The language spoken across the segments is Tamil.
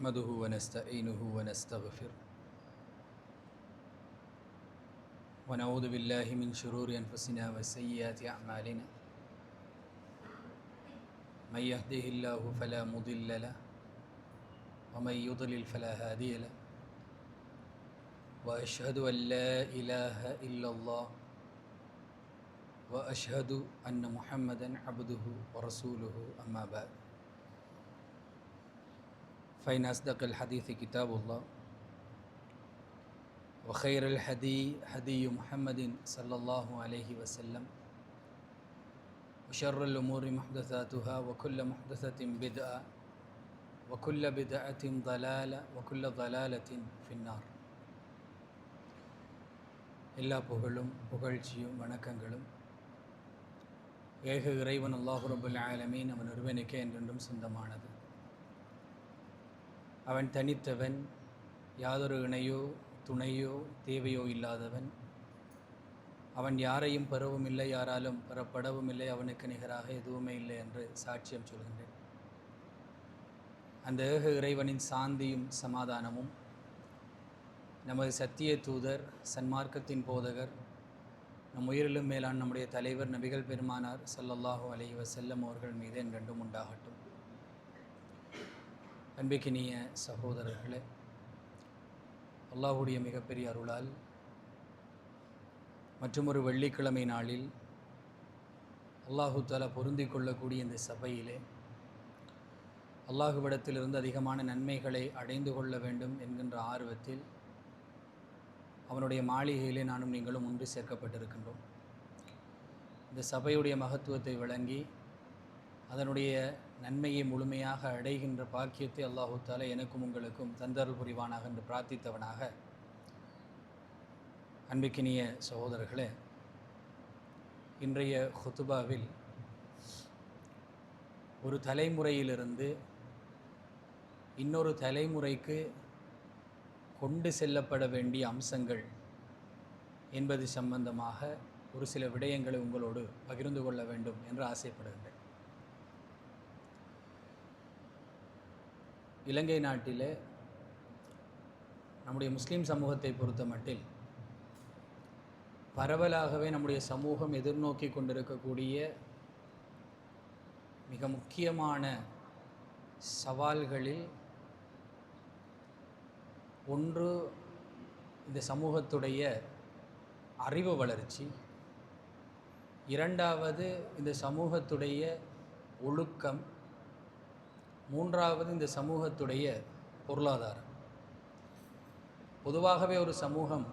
نحمده ونستعينه ونستغفره ونعوذ بالله من شرور أنفسنا وسيئات أعمالنا من يهده الله فلا مضل له ومن يضلل فلا هادي له وأشهد أن لا إله إلا الله وأشهد أن محمدا عبده ورسوله أما بعد فإن أصدق الحديث كتاب الله وخير الهدي هدي محمد صلى الله عليه وسلم وشر الأمور محدثاتها وكل محدثة بدعة وكل بدعة ضلالة وكل ضلالة في النار. எல்லா புகழும் புகழ்ச்சியும் வணக்கங்களும் ஏக இறைவன் அல்லாஹ் ரப்புல் ஆலமீன் அவன் ஒருவனுக்கே என்றென்றும் சொந்தமானது. அவன் தனித்தவன், யாதொரு இணையோ துணையோ தேவையோ இல்லாதவன். அவன் யாரையும் பெறவும் இல்லை, யாராலும் பெறப்படவும் இல்லை, அவனுக்கு நிகராக எதுவுமே இல்லை என்று சாட்சியம் சொல்கின்றேன். அந்த ஏக இறைவனின் சாந்தியும் சமாதானமும் நமது சத்திய தூதர் சன்மார்க்கத்தின் போதகர் நம் உயிரிலும் மேலான நம்முடைய தலைவர் நபிகள் பெருமானார் ஸல்லல்லாஹு அலைஹி வஸல்லம் அவர்கள் மீது என்றென்றும் உண்டாகட்டும். அன்பிக்கினிய சகோதரர்களே, அல்லாஹ்வுடைய மிகப்பெரிய அருளால் மற்றுமொரு வெள்ளிக்கிழமை நாளில் அல்லாஹு தஆலா பொருந்தி கொள்ளக்கூடிய இந்த சபையிலே அல்லாஹுவிடத்திலிருந்து அதிகமான நன்மைகளை அடைந்து கொள்ள வேண்டும் என்கின்ற ஆர்வத்தில் அவனுடைய மாளிகையிலே நானும் நீங்களும் ஒன்று சேர்க்கப்பட்டிருக்கின்றோம். இந்த சபையுடைய மகத்துவத்தை விளங்கி அதனுடைய நன்மையை முழுமையாக அடைகின்ற பாக்கியத்தை அல்லாஹு தஆலா எனக்கும் உங்களுக்கும் தந்தருள் புரிவானாக என்று பிரார்த்தித்தவனாக, அன்பிக்கினிய சகோதரர்களே, இன்றைய ஹுத்துபாவில் ஒரு தலைமுறையிலிருந்து இன்னொரு தலைமுறைக்கு கொண்டு செல்லப்பட வேண்டிய அம்சங்கள் என்பது சம்பந்தமாக ஒரு சில விடயங்களை உங்களோடு பகிர்ந்து கொள்ள வேண்டும் என்று ஆசைப்படுகின்றேன். இலங்கை நாட்டிலே நம்முடைய முஸ்லீம் சமூகத்தை பொறுத்த மட்டில் பரவலாகவே நம்முடைய சமூகம் எதிர்நோக்கி கொண்டிருக்கக்கூடிய மிக முக்கியமான சவால்களில் ஒன்று இந்த சமூகத்துடைய அறிவு வளர்ச்சி, இரண்டாவது இந்த சமூகத்துடைய ஒழுக்கம், மூன்றாவது இந்த சமூகத்துடைய பொருளாதாரம். பொதுவாகவே ஒரு சமூகம்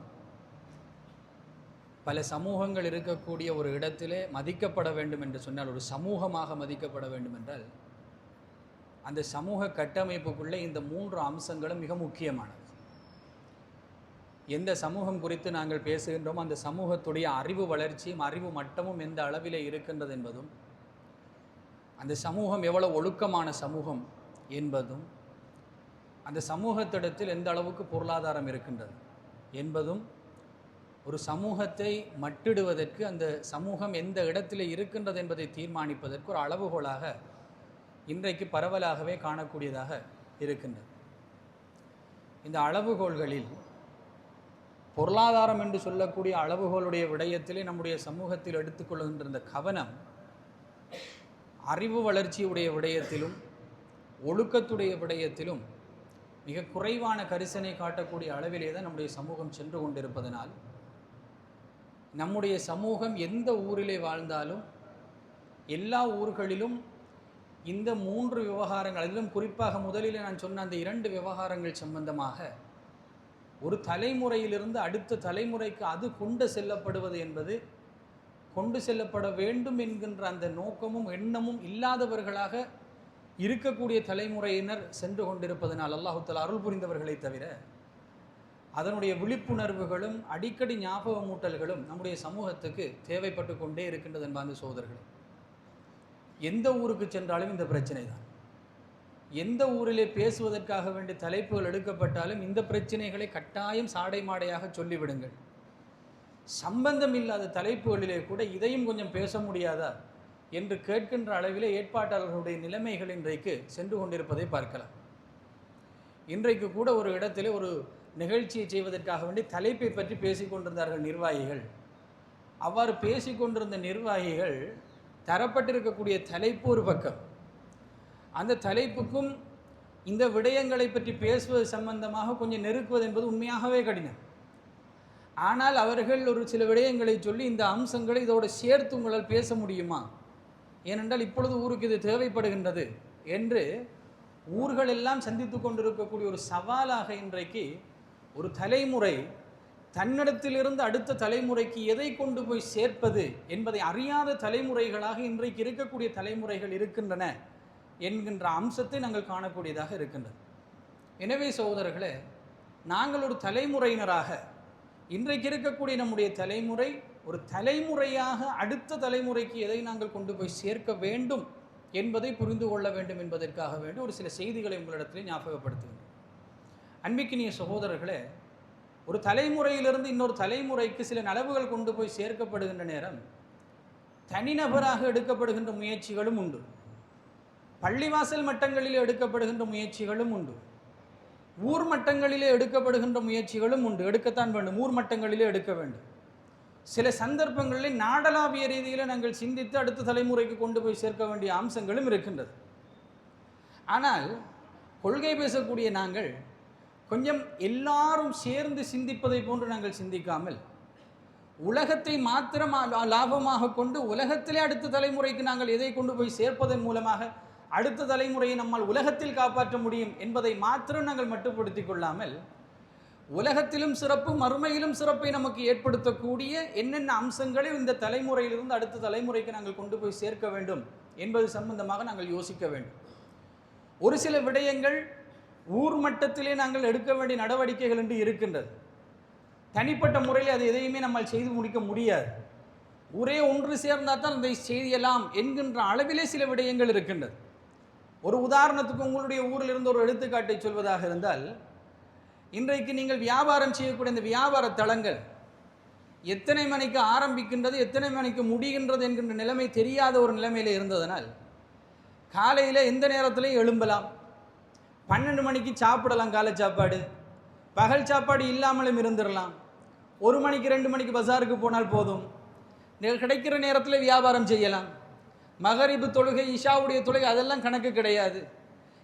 பல சமூகங்கள் இருக்கக்கூடிய ஒரு இடத்திலே மதிக்கப்பட வேண்டும் என்று சொன்னால், ஒரு சமூகமாக மதிக்கப்பட வேண்டும் என்றால் அந்த சமூக கட்டமைப்புக்குள்ளே இந்த மூன்று அம்சங்களும் மிக முக்கியமானது. எந்த சமூகம் குறித்து நாங்கள் பேசுகின்றோமோ அந்த சமூகத்துடைய அறிவு வளர்ச்சியும் அறிவு மட்டமும் எந்த அளவிலே இருக்கின்றது என்பதும், அந்த சமூகம் எவ்வளவு ஒழுக்கமான சமூகம் என்பதும், அந்த சமூகத்திடத்தில் எந்த அளவுக்கு பொருளாதாரம் இருக்கின்றது என்பதும், ஒரு சமூகத்தை மட்டிடுவதற்கு அந்த சமூகம் எந்த இடத்தில் இருக்கின்றது என்பதை தீர்மானிப்பதற்கு ஒரு அளவுகோலாக இன்றைக்கு பரவலாகவே காணக்கூடியதாக இருக்கின்றது. இந்த அளவுகோல்களில் பொருளாதாரம் என்று சொல்லக்கூடிய அளவுகோளுடைய விடயத்திலே நம்முடைய சமூகத்தில் எடுத்துக்கொள்கின்ற இந்த கவனம் அறிவு வளர்ச்சியுடைய விடயத்திலும் ஒழுக்கத்துடைய விடயத்திலும் மிக குறைவான கரிசனை காட்டக்கூடிய அளவிலே தான் நம்முடைய சமூகம் சென்று கொண்டிருப்பதனால், நம்முடைய சமூகம் எந்த ஊரிலே வாழ்ந்தாலும் எல்லா ஊர்களிலும் இந்த மூன்று விவகாரங்கள், அதிலும் குறிப்பாக முதலில் நான் சொன்ன அந்த இரண்டு விவகாரங்கள் சம்பந்தமாக ஒரு தலைமுறையிலிருந்து அடுத்த தலைமுறைக்கு அது கொண்டு செல்லப்படுவது என்பது, கொண்டு செல்லப்பட வேண்டும் என்கின்ற அந்த நோக்கமும் எண்ணமும் இல்லாதவர்களாக இருக்கக்கூடிய தலைமுறையினர் சென்று கொண்டிருப்பதனால் அல்லாஹு தஆலா அருள் புரிந்தவர்களை தவிர அதனுடைய விழிப்புணர்வுகளும் அடிக்கடி ஞாபகமூட்டல்களும் நம்முடைய சமூகத்துக்கு தேவைப்பட்டு கொண்டே இருக்கின்றது என்பார்ந்த சகோதரர்களே. எந்த ஊருக்கு சென்றாலும் இந்த பிரச்சனை தான். எந்த ஊரிலே பேசுவதற்காக வேண்டிய தலைப்புகள் எடுக்கப்பட்டாலும் இந்த பிரச்சனைகளை கட்டாயம் சாடை மாடையாக சொல்லிவிடுங்கள். சம்பந்தம் இல்லாத தலைப்புகளிலே கூட இதையும் கொஞ்சம் பேச முடியாதா என்று கேட்கின்ற அளவிலே ஏற்பாட்டாளர்களுடைய நிலைமைகள் இன்றைக்கு சென்று கொண்டிருப்பதை பார்க்கலாம். இன்றைக்கு கூட ஒரு இடத்திலே ஒரு நிகழ்ச்சியை செய்வதற்காக வேண்டி தலைப்பை பற்றி பேசிக்கொண்டிருந்தார்கள் நிர்வாகிகள். அவ்வாறு பேசிக்கொண்டிருந்த நிர்வாகிகள் தரப்பட்டிருக்கக்கூடிய தலைப்பு ஒரு பக்கம், அந்த தலைப்புக்கும் இந்த விடயங்களை பற்றி பேசுவது சம்பந்தமாக கொஞ்சம் நெருக்குவது என்பது உண்மையாகவே கடினம். ஆனால் அவர்கள் ஒரு சில விடயங்களை சொல்லி இந்த அம்சங்களை இதோடு சேர்த்து உங்களால் பேச முடியுமா, ஏனென்றால் இப்பொழுது ஊருக்கு இது தேவைப்படுகின்றது என்று ஊர்கள் எல்லாம் சந்தித்து கொண்டிருக்கக்கூடிய ஒரு சவாலாக இன்றைக்கு ஒரு தலைமுறை தன்னிடத்திலிருந்து அடுத்த தலைமுறைக்கு எதை கொண்டு போய் சேர்ப்பது என்பதை அறியாத தலைமுறைகளாக இன்றைக்கு இருக்கக்கூடிய தலைமுறைகள் இருக்கின்றன என்கின்ற அம்சத்தை நாங்கள் காணக்கூடியதாக இருக்கின்றது. எனவே சகோதரர்களே, நாங்கள் ஒரு தலைமுறையினராக இன்றைக்கு இருக்கக்கூடிய நம்முடைய தலைமுறை ஒரு தலைமுறையாக அடுத்த தலைமுறைக்கு எதை நாங்கள் கொண்டு போய் சேர்க்க வேண்டும் என்பதை புரிந்து கொள்ள வேண்டும் என்பதற்காக வேண்டி ஒரு சில செய்திகளை உங்களிடத்தில் ஞாபகப்படுத்துகின்றேன். அன்பிக்கினிய சகோதரர்களே, ஒரு தலைமுறையிலிருந்து இன்னொரு தலைமுறைக்கு சில நலவுகள் கொண்டு போய் சேர்க்கப்படுகின்ற நேரம் தனிநபராக எடுக்கப்படுகின்ற முயற்சிகளும் உண்டு, பள்ளிவாசல் மட்டங்களில் எடுக்கப்படுகின்ற முயற்சிகளும் உண்டு, ஊர் மட்டங்களிலே எடுக்கப்படுகின்ற முயற்சிகளும் உண்டு. எடுக்கத்தான் வேண்டும், ஊர் மட்டங்களிலே எடுக்க வேண்டும். சில சந்தர்ப்பங்களில் நாடளாவிய ரீதியில் நாங்கள் சிந்தித்து அடுத்த தலைமுறைக்கு கொண்டு போய் சேர்க்க வேண்டிய அம்சங்களும் இருக்கின்றது. ஆனால் கொள்கை பேசக்கூடிய நாங்கள் கொஞ்சம் எல்லாரும் சேர்ந்து சிந்திப்பதை போன்று நாங்கள் சிந்திக்காமல் உலகத்தை மாத்திரம் லாபமாக கொண்டு உலகத்திலே அடுத்த தலைமுறைக்கு நாங்கள் எதை கொண்டு போய் சேர்ப்பதன் மூலமாக அடுத்த தலைமுறையை நம்மால் உலகத்தில் காப்பாற்ற முடியும் என்பதை மாத்திரம் நாங்கள் மட்டுப்படுத்தி கொள்ளாமல் உலகத்திலும் சிறப்பு மறுமையிலும் சிறப்பை நமக்கு ஏற்படுத்தக்கூடிய என்னென்ன அம்சங்களை இந்த தலைமுறையிலிருந்து அடுத்த தலைமுறைக்கு நாங்கள் கொண்டு போய் சேர்க்க வேண்டும் என்பது சம்பந்தமாக நாங்கள் யோசிக்க வேண்டும். ஒரு சில விடயங்கள் ஊர் மட்டத்திலே நாங்கள் எடுக்க வேண்டிய நடவடிக்கைகள் என்று இருக்கின்றது. தனிப்பட்ட முறையில் அது எதையுமே நம்மால் செய்து முடிக்க முடியாது. ஊரே ஒன்று சேர்ந்தால் தான் அதை செய்யலாம் என்கின்ற அளவிலே சில விடயங்கள் இருக்கின்றது. ஒரு உதாரணத்துக்கு உங்களுடைய ஊரில் இருந்து ஒரு எடுத்துக்காட்டை சொல்வதாக இருந்தால், இன்றைக்கு நீங்கள் வியாபாரம் செய்யக்கூடிய இந்த வியாபார தளங்கள் எத்தனை மணிக்கு ஆரம்பிக்கின்றது எத்தனை மணிக்கு முடிகின்றது என்கின்ற நிலைமை தெரியாத ஒரு நிலைமையில் இருந்ததனால் காலையில் எந்த நேரத்திலையும் எழும்பலாம், 12 மணிக்கு சாப்பிடலாம், காலை சாப்பாடு, பகல் சாப்பாடு இல்லாமலும் இருந்துடலாம், 1 மணிக்கு 2 மணிக்கு பஜாருக்கு போனால் போதும், கிடைக்கிற நேரத்தில் வியாபாரம் செய்யலாம், மகரிபு தொழுகை இஷாவுடைய தொழுகை அதெல்லாம் கணக்கு கிடையாது,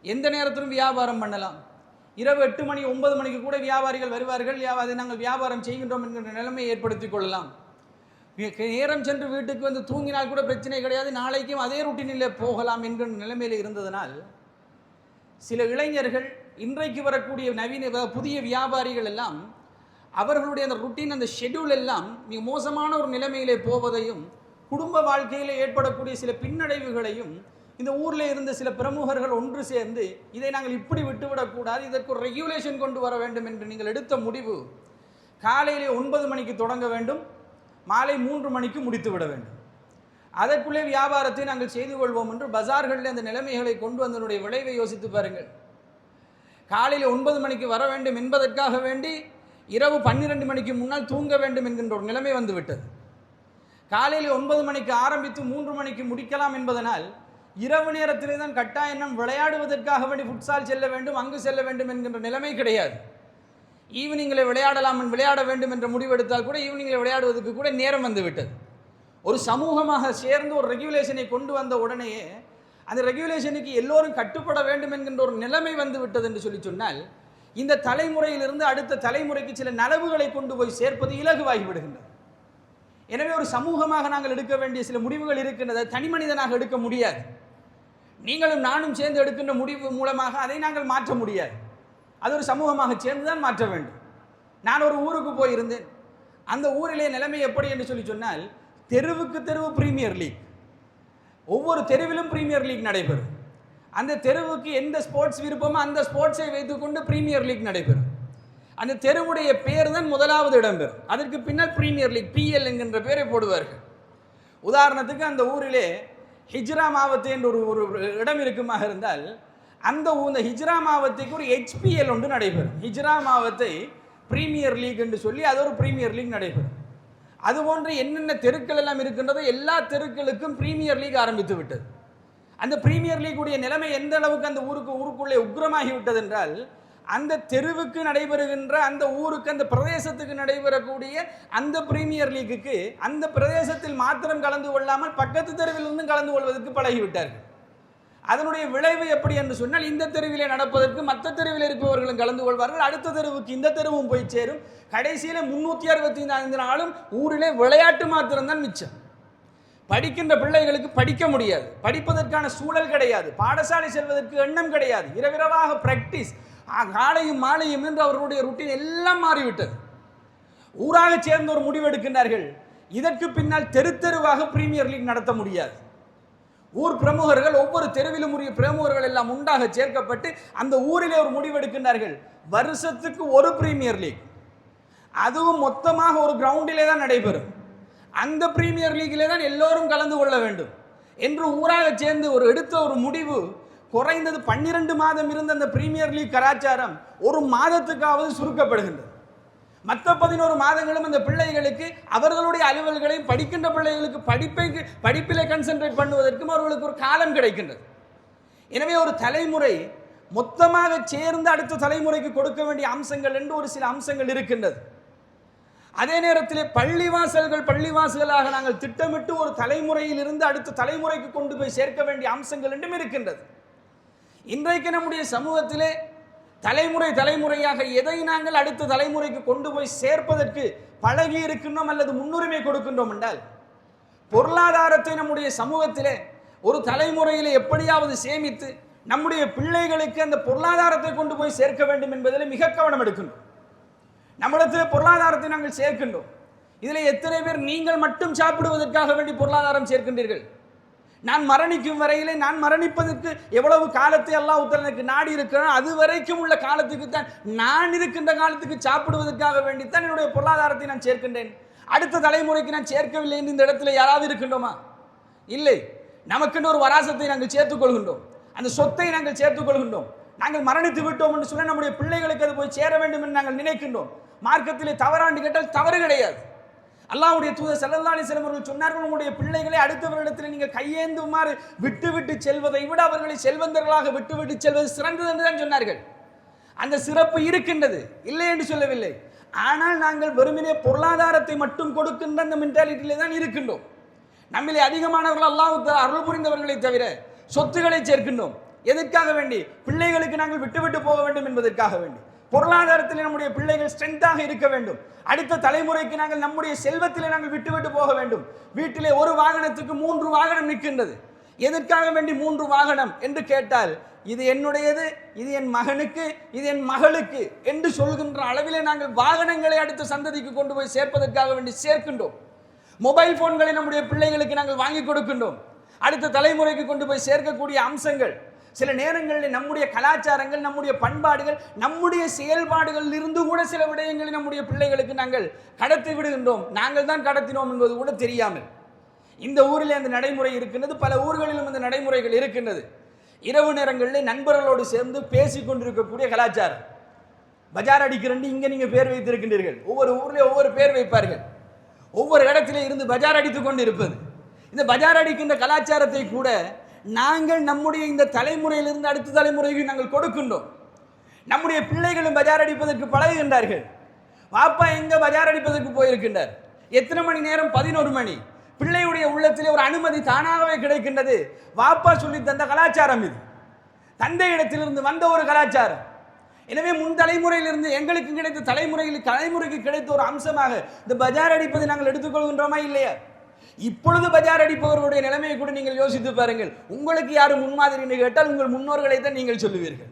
எந்த நேரத்திலும் வியாபாரம் பண்ணலாம், இரவு 8 மணி 9 மணிக்கு கூட வியாபாரிகள் வருவார்கள், அதை நாங்கள் வியாபாரம் செய்கின்றோம் என்கின்ற நிலைமையை ஏற்படுத்தி கொள்ளலாம். நேரம் சென்று வீட்டுக்கு வந்து தூங்கினால் கூட பிரச்சனை கிடையாது, நாளைக்கும் அதே ரூட்டினில் போகலாம் என்கிற நிலைமையில் இருந்ததனால் சில இளைஞர்கள் இன்றைக்கு வரக்கூடிய நவீன புதிய வியாபாரிகள் எல்லாம் அவர்களுடைய அந்த ருட்டீன் அந்த ஷெட்யூல் எல்லாம் மிக மோசமான ஒரு நிலைமையிலே போவதையும் குடும்ப வாழ்க்கையில் ஏற்படக்கூடிய சில பின்னடைவுகளையும் இந்த ஊரில் இருந்த சில பிரமுகர்கள் ஒன்று சேர்ந்து இதை நாங்கள் இப்படி விட்டுவிடக்கூடாது, இதற்கு ஒரு ரெகுலேஷன் கொண்டு வர வேண்டும் என்று நீங்கள் எடுத்த முடிவு காலையிலே 9 மணிக்கு தொடங்க வேண்டும், மாலை 3 மணிக்கு முடித்து விட வேண்டும், அதற்குள்ளே வியாபாரத்தை நாங்கள் செய்து கொள்வோம் என்று பஜார்களில் அந்த நிலைமைகளை கொண்டு வந்தனுடைய விளைவை யோசித்து பாருங்கள். காலையில் 9 மணிக்கு வர வேண்டும் என்பதற்காக வேண்டி இரவு 12 மணிக்கு முன்னால் தூங்க வேண்டும் என்கின்ற ஒரு நிலைமை வந்துவிட்டது. காலையில் 9 மணிக்கு ஆரம்பித்து 3 மணிக்கு முடிக்கலாம் என்பதனால் இரவு நேரத்திலே தான் கட்டாயம் விளையாடுவதற்காக வேண்டி ஃபுட்சால் செல்ல வேண்டும், அங்கு செல்ல வேண்டும் என்கின்ற நிலைமை கிடையாது. ஈவினிங்கில் விளையாட வேண்டும் என்ற முடிவெடுத்தால் கூட ஈவினிங்கில் விளையாடுவதற்கு கூட நேரம் வந்துவிட்டது. ஒரு சமூகமாக சேர்ந்து ஒரு ரெகுலேஷனை கொண்டு வந்த உடனேயே அந்த ரெகுலேஷனுக்கு எல்லோரும் கட்டுப்பட வேண்டும் என்கின்ற ஒரு நிலைமை வந்து விட்டது என்று சொன்னால் இந்த தலைமுறையிலிருந்து அடுத்த தலைமுறைக்கு சில நலவுகளை கொண்டு போய் சேர்ப்பது இலகுவாகி விடுகின்றது. எனவே ஒரு சமூகமாக நாங்கள் எடுக்க வேண்டிய சில முடிவுகள் இருக்கின்றதை தனி மனிதனாக எடுக்க முடியாது. நீங்களும் நானும் சேர்ந்து எடுக்கின்ற முடிவு மூலமாக அதை நாங்கள் மாற்ற முடியாது. அது ஒரு சமூகமாக சேர்ந்து தான் மாற்ற வேண்டும். நான் ஒரு ஊருக்கு போயிருந்தேன். அந்த ஊரிலே நிலைமை எப்படி என்று சொன்னால் தெருவுக்கு தெருவு பிரீமியர் லீக், ஒவ்வொரு தெருவிலும் பிரீமியர் லீக் நடைபெறும். அந்த தெருவுக்கு எந்த ஸ்போர்ட்ஸ் விருப்பமோ அந்த ஸ்போர்ட்ஸை வைத்துக்கொண்டு பிரீமியர் லீக் நடைபெறும். அந்த தெருவுடைய பேர் தான் முதலாவது இடம்பெறும், அதற்கு பின்னால் பிரீமியர் லீக் PL என்கின்ற பேரை போடுவார்கள். உதாரணத்துக்கு அந்த ஊரிலே ஹிஜ்ரா மாவத்து என்று ஒரு இடம் இருக்குமாக இருந்தால் அந்த ஹிஜ்ரா மாவத்துக்கு ஒரு HPL ஒன்று நடைபெறும். ஹிஜ்ரா மாவத்தை பிரீமியர் லீக் என்று சொல்லி அது ஒரு பிரீமியர் லீக் நடைபெறும். அதுபோன்று என்னென்ன தெருக்கள் எல்லாம் இருக்கின்றதோ எல்லா தெருக்களுக்கும் பிரீமியர் லீக் ஆரம்பித்து விட்டது. அந்த பிரீமியர் லீக் உடைய நிலைமை எந்த அளவுக்கு அந்த ஊருக்குள்ளே உக்ரமாகி விட்டது என்றால் அந்த தெருவுக்கு நடைபெறுகின்ற, அந்த ஊருக்கு, அந்த பிரதேசத்துக்கு நடைபெறக்கூடிய அந்த பிரீமியர் லீக்குக்கு அந்த பிரதேசத்தில் மாத்திரம் கலந்து கொள்ளாமல் பக்கத்து தெருவில் இருந்தும் கலந்து கொள்வதற்கு பழகிவிட்டார்கள். அதனுடைய விளைவு எப்படி என்று சொன்னால், இந்த தெருவிலே நடப்பதற்கு மற்ற தெருவில் இருப்பவர்களும் கலந்து கொள்வார்கள், அடுத்த தெருவுக்கு இந்த தெருவும் போய் சேரும். கடைசியில் 365 நாளும் ஊரிலே விளையாட்டு மாத்திரம்தான் மிச்சம். படிக்கின்ற பிள்ளைகளுக்கு படிக்க முடியாது, படிப்பதற்கான சூழல் கிடையாது, பாடசாலை செல்வதற்கு எண்ணம் கிடையாது, இரவிரவாக பிராக்டிஸ், காலையும் மாலையும் என்று அவர்களுடைய ருட்டீன் எல்லாம் மாறிவிட்டது. ஊராக சேர்ந்த ஒரு முடிவெடுக்கின்றார்கள், இதற்கு பின்னால் தெரு தெருவாக பிரீமியர் லீக் நடத்த முடியாது. ஊர் பிரமுகர்கள், ஒவ்வொரு தெருவிலும் உரிய பிரமுகர்கள் எல்லாம் உண்டாக சேர்க்கப்பட்டு அந்த ஊரிலே ஒரு முடிவெடுக்கின்றார்கள், வருஷத்துக்கு ஒரு பிரீமியர் லீக், அதுவும் மொத்தமாக ஒரு கிரவுண்டிலே தான் நடைபெறும், அந்த பிரீமியர் லீக்கிலே தான் எல்லோரும் கலந்து கொள்ள வேண்டும் என்று ஊராக சேர்ந்து எடுத்த ஒரு முடிவு. குறைந்தது 12 மாதம் இருந்த அந்த பிரீமியர் லீக் கலாச்சாரம் ஒரு மாதத்துக்காவது சுருக்கப்படுகின்றது. மற்ற 11 மாதங்களும் அந்த பிள்ளைகளுக்கு அவர்களுடைய அலுவல்களையும், படிக்கின்ற பிள்ளைகளுக்கு படிப்பிலே கன்சென்ட்ரேட் பண்ணுவதற்கும் அவர்களுக்கு ஒரு காலம் கிடைக்கின்றது. எனவே ஒரு தலைமுறை மொத்தமாக சேர்ந்து அடுத்த தலைமுறைக்கு கொடுக்க வேண்டிய அம்சங்கள் என்று ஒரு சில அம்சங்கள் இருக்கின்றது. அதே நேரத்தில் பள்ளிவாசல்களாக நாங்கள் திட்டமிட்டு ஒரு தலைமுறையில் இருந்து அடுத்த தலைமுறைக்கு கொண்டு போய் சேர்க்க வேண்டிய அம்சங்கள் என்றும் இருக்கின்றது. இன்றைக்கு நம்முடைய சமூகத்திலே தலைமுறையாக எதை நாங்கள் அடுத்த தலைமுறைக்கு கொண்டு போய் சேர்ப்பதற்கு பழகி இருக்கின்றோம் அல்லது முன்னுரிமை கொடுக்கின்றோம் என்றால், பொருளாதாரத்தை நம்முடைய சமூகத்திலே ஒரு தலைமுறையிலே எப்படியாவது சேமித்து நம்முடைய பிள்ளைகளுக்கு அந்த பொருளாதாரத்தை கொண்டு போய் சேர்க்க வேண்டும் என்பதில் மிக கவனம் எடுக்கின்றோம். நம்மிடத்தில் பொருளாதாரத்தை நாங்கள் சேர்க்கின்றோம். இதில் எத்தனை பேர் நீங்கள் மட்டும் சாப்பிடுவதற்காக வேண்டி பொருளாதாரம் சேர்க்கின்றீர்கள்? நான் மரணிக்கும் வரையிலே, நான் மரணிப்பதற்கு எவ்வளவு காலத்தை அல்லாஹ் எனக்கு நாடி இருக்கிறேன், அது வரைக்கும் உள்ள காலத்துக்கு தான், நான் இருக்கின்ற காலத்துக்கு சாப்பிடுவதற்காக வேண்டித்தான் என்னுடைய பொருளாதாரத்தை நான் சேர்க்கின்றேன். அடுத்த தலைமுறைக்கு நான் சேர்க்கவில்லை என்று இந்த இடத்துல யாராவது இருக்கின்றோமா? இல்லை. நமக்கென்று ஒரு வராசத்தை நாங்கள் சேர்த்துக் கொள்கின்றோம், அந்த சொத்தை நாங்கள் சேர்த்துக் கொள்கின்றோம். நாங்கள் மரணித்து விட்டோம் என்று சொன்னால் நம்முடைய பிள்ளைகளுக்கு அது போய் சேர வேண்டும் என்று நாங்கள் நினைக்கின்றோம். மார்க்கத்திலே தவறாண்டு கேட்டால் தவறு கிடையாது. அல்லாஹ்வுடைய தூதர் ஸல்லல்லாஹு அலைஹி வஸல்லம் அவர்கள் சொன்னார்கள், உங்களுடைய பிள்ளைகளை அடுத்தவரிடத்தில் நீங்கள் கையேந்துமாறு விட்டு செல்வதை விட அவர்களை செல்வந்தர்களாக விட்டு செல்வது சிறந்தது என்று தான் சொன்னார்கள். அந்த சிறப்பு இருக்கின்றது, இல்லை என்று சொல்லவில்லை. ஆனால் நாங்கள் வெறுமனே பொருளாதாரத்தை மட்டும் கொடுக்கின்ற அந்த மென்டாலிட்டியிலே தான் இருக்கின்றோம். நம்மிலே அதிகமானவர்கள் அல்லாஹ் அருள் புரிந்தவர்களை தவிர சொத்துக்களை சேர்க்கின்றோம். எதற்காக வேண்டி? பிள்ளைகளுக்கு நாங்கள் விட்டு போக வேண்டும் என்பதற்காக வேண்டி. பொருளாதாரத்தில் நம்முடைய பிள்ளைகள் ஸ்ட்ரென்த்தாக இருக்க வேண்டும். அடுத்த தலைமுறைக்கு நாங்கள் நம்முடைய செல்வத்திலே நாங்கள் விட்டு போக வேண்டும். வீட்டிலே ஒரு வாகனத்துக்கு 3 வாகனம் நிற்கின்றது. எதற்காக வேண்டி 3 வாகனம் என்று கேட்டால், இது என்னுடையது, இது என் மகனுக்கு, இது என் மகளுக்கு என்று சொல்கின்ற அளவிலே நாங்கள் வாகனங்களை அடுத்த சந்ததிக்கு கொண்டு போய் சேர்ப்பதற்காக வேண்டி சேர்க்கின்றோம். மொபைல் போன்களை நம்முடைய பிள்ளைகளுக்கு நாங்கள் வாங்கி கொடுக்கின்றோம். அடுத்த தலைமுறைக்கு கொண்டு போய் சேர்க்கக்கூடிய அம்சங்கள் சில நேரங்களில் நம்முடைய கலாச்சாரங்கள், நம்முடைய பண்பாடுகள், நம்முடைய செயல்பாடுகள் இருந்து கூட சில விடயங்களை நம்முடைய பிள்ளைகளுக்கு நாங்கள் கடத்தி விடுகின்றோம். நாங்கள் தான் கடத்தினோம் என்பது கூட தெரியாமல். இந்த ஊரில் அந்த நடைமுறை இருக்கின்றது, பல ஊர்களிலும் அந்த நடைமுறைகள் இருக்கின்றது. இரவு நேரங்களில் நண்பர்களோடு சேர்ந்து பேசிக் கொண்டிருக்கக்கூடிய கலாச்சாரம். பஜார் அடிக்கிறண்டு இங்கே நீங்கள் பேர் வைத்திருக்கின்றீர்கள், ஒவ்வொரு ஊரில் ஒவ்வொரு பேர் வைப்பார்கள். ஒவ்வொரு இடத்திலே இருந்து பஜார் அடித்துக் கொண்டு இருப்பது, இந்த பஜார் அடிக்கின்ற கலாச்சாரத்தை கூட நாங்கள் நம்முடைய இந்த தலைமுறையிலிருந்து அடுத்த தலைமுறைக்கு நாங்கள் கொடுக்கின்றோம். நம்முடைய பிள்ளைகளும் பஜார் அடிப்பதற்கு பழகுகின்றார்கள். வாப்பா எங்க பஜார் அடிப்பதற்கு போயிருக்கின்றார், எத்தனை மணி நேரம்? 11 மணி. பிள்ளையுடைய உள்ளத்திலே ஒரு அனுமதி தானாகவே கிடைக்கின்றது. வாப்பா சொல்லி தந்த கலாச்சாரம் இது, தந்தை இடத்திலிருந்து வந்த ஒரு கலாச்சாரம். எனவே முன் தலைமுறையிலிருந்து எங்களுக்கு கிடைத்த தலைமுறைக்கு கிடைத்த ஒரு அம்சமாக இந்த பஜார் அடிப்பதை நாங்கள் எடுத்துக்கொள்கின்றோமா இல்லையா? இப்பொழுது பஜார் அடிப்பவர்களுடைய நிலைமையை கூட நீங்கள் யோசித்து பாருங்கள். உங்களுக்கு யாரும் முன்மாதிரி என்று கேட்டால் உங்கள் முன்னோர்களை தான் நீங்கள் சொல்லுவீர்கள்.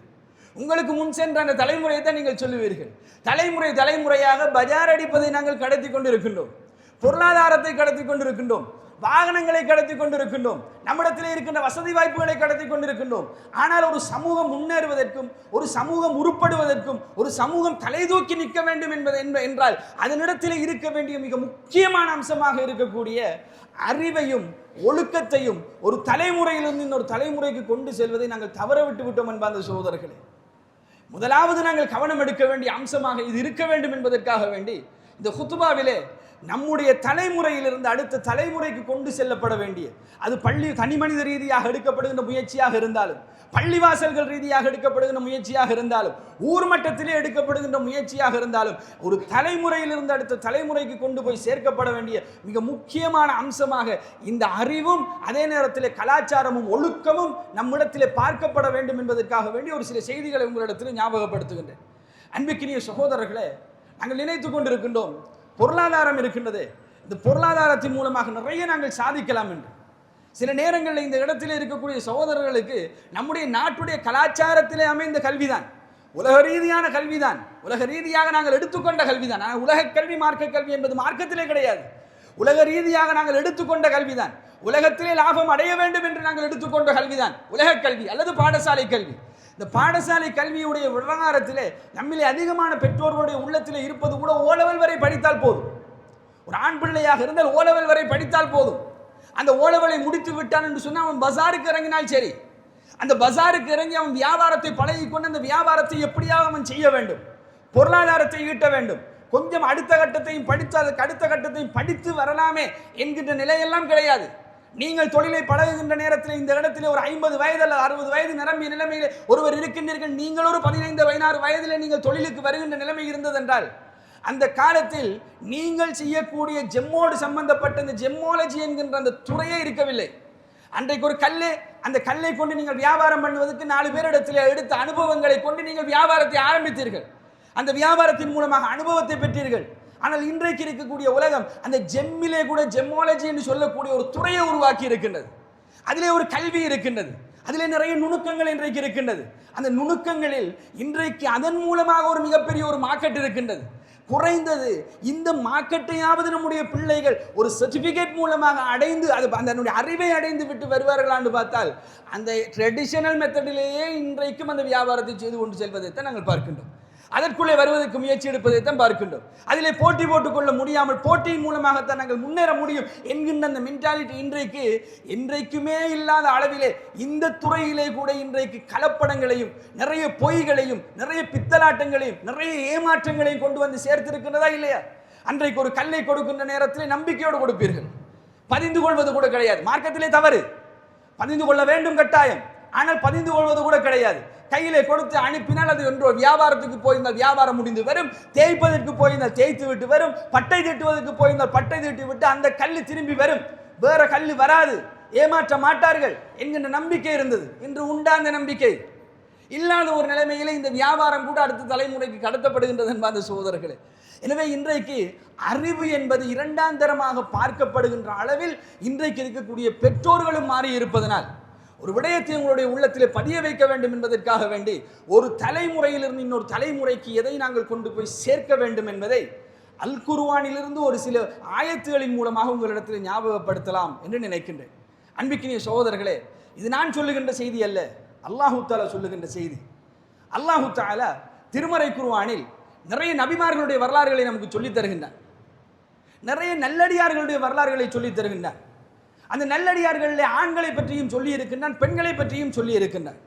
உங்களுக்கு முன் சென்ற அந்த தலைமுறையை தான் நீங்கள் சொல்லுவீர்கள். தலைமுறையாக பஜார் அடிப்பதை நாங்கள் கடத்தி கொண்டிருக்கின்றோம். பொருளாதாரத்தை கடத்தி கொண்டிருக்கின்றோம், வாகனங்களை கடத்தி கொண்டிருக்கின்றோம், நம்மிடத்தில் இருக்கின்ற வசதி வாய்ப்புகளை கடத்தி கொண்டிருக்கின்றோம். ஆனால் ஒரு சமூகம் முன்னேறுவதற்கும், ஒரு சமூகம் உருப்படுவதற்கும், ஒரு சமூகம் தலை தூக்கி நிற்க வேண்டும் என்றால் அதனிடத்தில் இருக்க வேண்டிய மிக முக்கியமான அம்சமாக இருக்கக்கூடிய அறிவையும் ஒழுக்கத்தையும் ஒரு தலைமுறையிலிருந்து இன்னொரு தலைமுறைக்கு கொண்டு செல்வதை நாங்கள் தவற விட்டு விட்டோம் என்பார்ந்த சகோதரர்களே. முதலாவது நாங்கள் கவனம் எடுக்க வேண்டிய அம்சமாக இது இருக்க வேண்டும் என்பதற்காக வேண்டி இந்த குத்துபாவிலே நம்முடைய தலைமுறையிலிருந்து அடுத்த தலைமுறைக்கு கொண்டு செல்லப்பட வேண்டிய, அது தனி மனித ரீதியாக எடுக்கப்படுகின்ற முயற்சியாக இருந்தாலும், பள்ளிவாசல்கள் ரீதியாக எடுக்கப்படுகின்ற முயற்சியாக இருந்தாலும், ஊர் மட்டத்திலே எடுக்கப்படுகின்ற முயற்சியாக இருந்தாலும், ஒரு தலைமுறையிலிருந்து அடுத்த தலைமுறைக்கு கொண்டு போய் சேர்க்கப்பட வேண்டிய மிக முக்கியமான அம்சமாக இந்த அறிவும் அதே நேரத்தில் கலாச்சாரமும் ஒழுக்கமும் நம்மிடத்திலே பார்க்கப்பட வேண்டும் என்பதற்காக வேண்டிய ஒரு சில செய்திகளை உங்களிடத்தில் ஞாபகப்படுத்துகின்றேன். அன்பிற்கினிய சகோதரர்களே, நாங்கள் நினைத்து கொண்டிருக்கின்றோம் பொருளாதாரம் இருக்கின்றது, இந்த பொருளாதாரத்தின் மூலமாக நிறைய நாங்கள் சாதிக்கலாம் என்று. சில நேரங்களில் இந்த இடத்தில் இருக்கக்கூடிய சகோதரர்களுக்கு நம்முடைய நாட்டுடைய கலாச்சாரத்திலே அமைந்த கல்விதான், உலக ரீதியான கல்விதான், உலக ரீதியாக நாங்கள் எடுத்துக்கொண்ட கல்விதான். ஆனால் உலக கல்வி மார்க்க கல்வி என்பது மார்க்கத்திலே கிடையாது. உலக ரீதியாக நாங்கள் எடுத்துக்கொண்ட கல்விதான், உலகத்திலே லாபம் அடைய வேண்டும் என்று நாங்கள் எடுத்துக்கொண்ட கல்விதான் உலக கல்வி அல்லது பாடசாலை கல்வி. இந்த பாடசாலை கல்வியுடைய விவகாரத்திலே நம்மிலே அதிகமான பெற்றோர்களுடைய உள்ளத்திலே இருப்பது கூட ஓலெவல் வரை படித்தால் போதும். ஒரு ஆண் பிள்ளையாக இருந்தால் ஓலெவல் வரை படித்தால் போதும். அந்த ஓலெவலை முடித்து விட்டான் என்று சொன்னால் அவன் பஜாருக்கு இறங்கினால் சரி, அந்த பஜாருக்கு இறங்கி அவன் வியாபாரத்தை பழகிக்கொண்டு அந்த வியாபாரத்தை எப்படியாக அவன் செய்ய வேண்டும், பொருளாதாரத்தை ஈட்ட வேண்டும். கொஞ்சம் அடுத்த கட்டத்தையும் படித்து அதற்கு அடுத்த கட்டத்தையும் படித்து வரலாமே என்கின்ற நிலையெல்லாம் கிடையாது. நீங்கள் தொழிலை பழகுகின்ற நேரத்தில் இந்த இடத்திலே ஒரு 50 வயது அல்லது 60 வயது நிரம்பிய நிலைமையிலே ஒருவர் இருக்கின்றீர்கள். நீங்கள் ஒரு 15 16 வயதிலே நீங்கள் தொழிலுக்கு வருகின்ற நிலைமை இருந்ததென்றால், அந்த காலத்தில் நீங்கள் செய்யக்கூடிய ஜெம்மோடு சம்பந்தப்பட்ட இந்த ஜெம்மோலஜி என்கின்ற அந்த துறையே இருக்கவில்லை. அன்றைக்கு ஒரு கல்லை, அந்த கல்லை கொண்டு நீங்கள் வியாபாரம் பண்ணுவதற்கு 4 பேரிடத்தில் எடுத்த அனுபவங்களை கொண்டு நீங்கள் வியாபாரத்தை ஆரம்பித்தீர்கள். அந்த வியாபாரத்தின் மூலமாக அனுபவத்தை பெற்றீர்கள். ஆனால் இன்றைக்கு இருக்கக்கூடிய உலகம் அந்த ஜெம்மிலே கூட ஜெம்மோலஜி என்று சொல்லக்கூடிய ஒரு துறையை உருவாக்கி இருக்கின்றது. அதிலே ஒரு கல்வி இருக்கின்றது, அதிலே நிறைய நுணுக்கங்கள் இன்றைக்கு இருக்கின்றது. அந்த நுணுக்கங்களில் இன்றைக்கு அதன் மூலமாக ஒரு மிகப்பெரிய ஒரு மார்க்கெட் இருக்கின்றது. குறைந்தது இந்த மார்க்கெட்டையாவது நம்முடைய பிள்ளைகள் ஒரு சர்டிபிகேட் மூலமாக அடைந்து அதனுடைய அறிவை அடைந்து விட்டு வருவார்களான்னு பார்த்தால், அந்த ட்ரெடிஷனல் மெத்தடிலேயே இன்றைக்கும் அந்த வியாபாரத்தை செய்து கொண்டு செல்வதைத்தான் நாங்கள் பார்க்கின்றோம். அதற்குள்ளே வருவதற்கு முயற்சி எடுப்பதைத்தான் பார்க்கின்றோம். அதிலே போட்டி போட்டுக்கொள்ள முடியாமல் போட்டியின் மூலமாகத்தான் நாங்கள் முன்னேற முடியும் என்கின்ற அந்த மென்டாலிட்டி இன்றைக்குமே இல்லாத அளவிலே இந்த துறையிலே கூட இன்றைக்கு கலப்படங்களையும் நிறைய பொய்களையும் நிறைய பித்தலாட்டங்களையும் நிறைய ஏமாற்றங்களையும் கொண்டு வந்து சேர்த்திருக்கின்றதா இல்லையா? அன்றைக்கு ஒரு கல்லை கொடுக்கின்ற நேரத்தில் நம்பிக்கையோடு கொடுப்பீர்கள், பதிந்து கொள்வது கூட கிடையாது. மார்க்கத்திலே தவறு, பதிந்து கொள்ள வேண்டும் கட்டாயம், ஆனால் பதிந்து கொள்வது கூட கிடையாது. கையிலே கொடுத்து அனுப்பினால் அது ஒன்று வியாபாரத்துக்கு போயிருந்தால் வியாபாரம் முடிந்து வரும், தேய்ப்பதற்கு போயிருந்தால் தேய்த்து விட்டு வரும், பட்டை தீட்டுவதற்கு போயிருந்தால் பட்டை தீட்டி விட்டு அந்த கல் திரும்பி வரும், வேற கல் வராது, ஏமாற்ற மாட்டார்கள் என்கின்ற நம்பிக்கை இருந்தது. இன்று உண்டா அந்த நம்பிக்கை? இல்லாத ஒரு நிலைமையிலே இந்த வியாபாரம் கூட அடுத்த தலைமுறைக்கு கடத்தப்படுகின்றது என்பது சகோதரர்களே. எனவே இன்றைக்கு அறிவு என்பது இரண்டாம் தரமாக பார்க்கப்படுகின்ற அளவில் இன்றைக்கு இருக்கக்கூடிய பெற்றோர்களும் மாறி இருப்பதனால் ஒரு விடயத்தை உங்களுடைய உள்ளத்திலே பதிய வைக்க வேண்டும் என்பதற்காக வேண்டி ஒரு தலைமுறையிலிருந்து இன்னொரு தலைமுறைக்கு எதை நாங்கள் கொண்டு போய் சேர்க்க வேண்டும் என்பதை அல் குர்ஆனிலிருந்து ஒரு சில ஆயத்துகளின் மூலமாக உங்களிடத்தில் ஞாபகப்படுத்தலாம் என்று நினைக்கின்றேன். அன்பிற்கினிய சகோதரர்களே, இது நான் சொல்லுகின்ற செய்தி அல்ல, அல்லாஹு தஆலா சொல்லுகின்ற செய்தி. அல்லாஹு தஆலா திருமறை குர்ஆனில் நிறைய நபிமார்களுடைய வரலாறுகளை நமக்கு சொல்லித் தருகின்றார், நிறைய நல்லடியார்களுடைய வரலாறுகளை சொல்லித் தருகின்றார். அந்த நல்லடியார்களிலே ஆண்களை பற்றியும் சொல்லி இருக்கின்றான், பெண்களை பற்றியும் சொல்லி இருக்கின்றான்.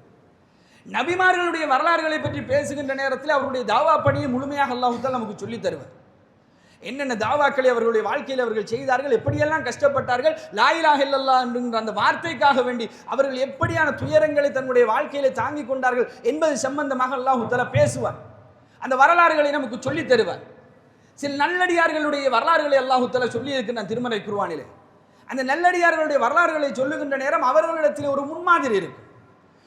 நபிமார்களுடைய வரலாறுகளை பற்றி பேசுகின்ற நேரத்தில் அவருடைய தாவா பணியை முழுமையாக அல்லாஹ் தஆலா நமக்கு சொல்லி தருவார். என்னென்ன தாவாக்களை அவர்களுடைய வாழ்க்கையில் அவர்கள் செய்தார்கள், எப்படியெல்லாம் கஷ்டப்பட்டார்கள், லா இலாஹ இல்லல்லாஹ் என்கிற அந்த வார்த்தைக்காக வேண்டி அவர்கள் எப்படியான துயரங்களை தன்னுடைய வாழ்க்கையிலே தாங்கிக் கொண்டார்கள் என்பது சம்பந்தமாக அல்லாஹ் தஆலா பேசுவார். அந்த வரலாறுகளை நமக்கு சொல்லி தருவார். சில நல்லடியார்களுடைய வரலாறுகளை அல்லாஹ் தஆலா சொல்லி இருக்கின்றான் திருமறை குர்ஆனிலே. அந்த நல்லடியார்களுடைய வரலாறுகளை சொல்லுகின்ற நேரம் அவர்களிடத்தில் ஒரு முன்மாதிரி இருக்கு.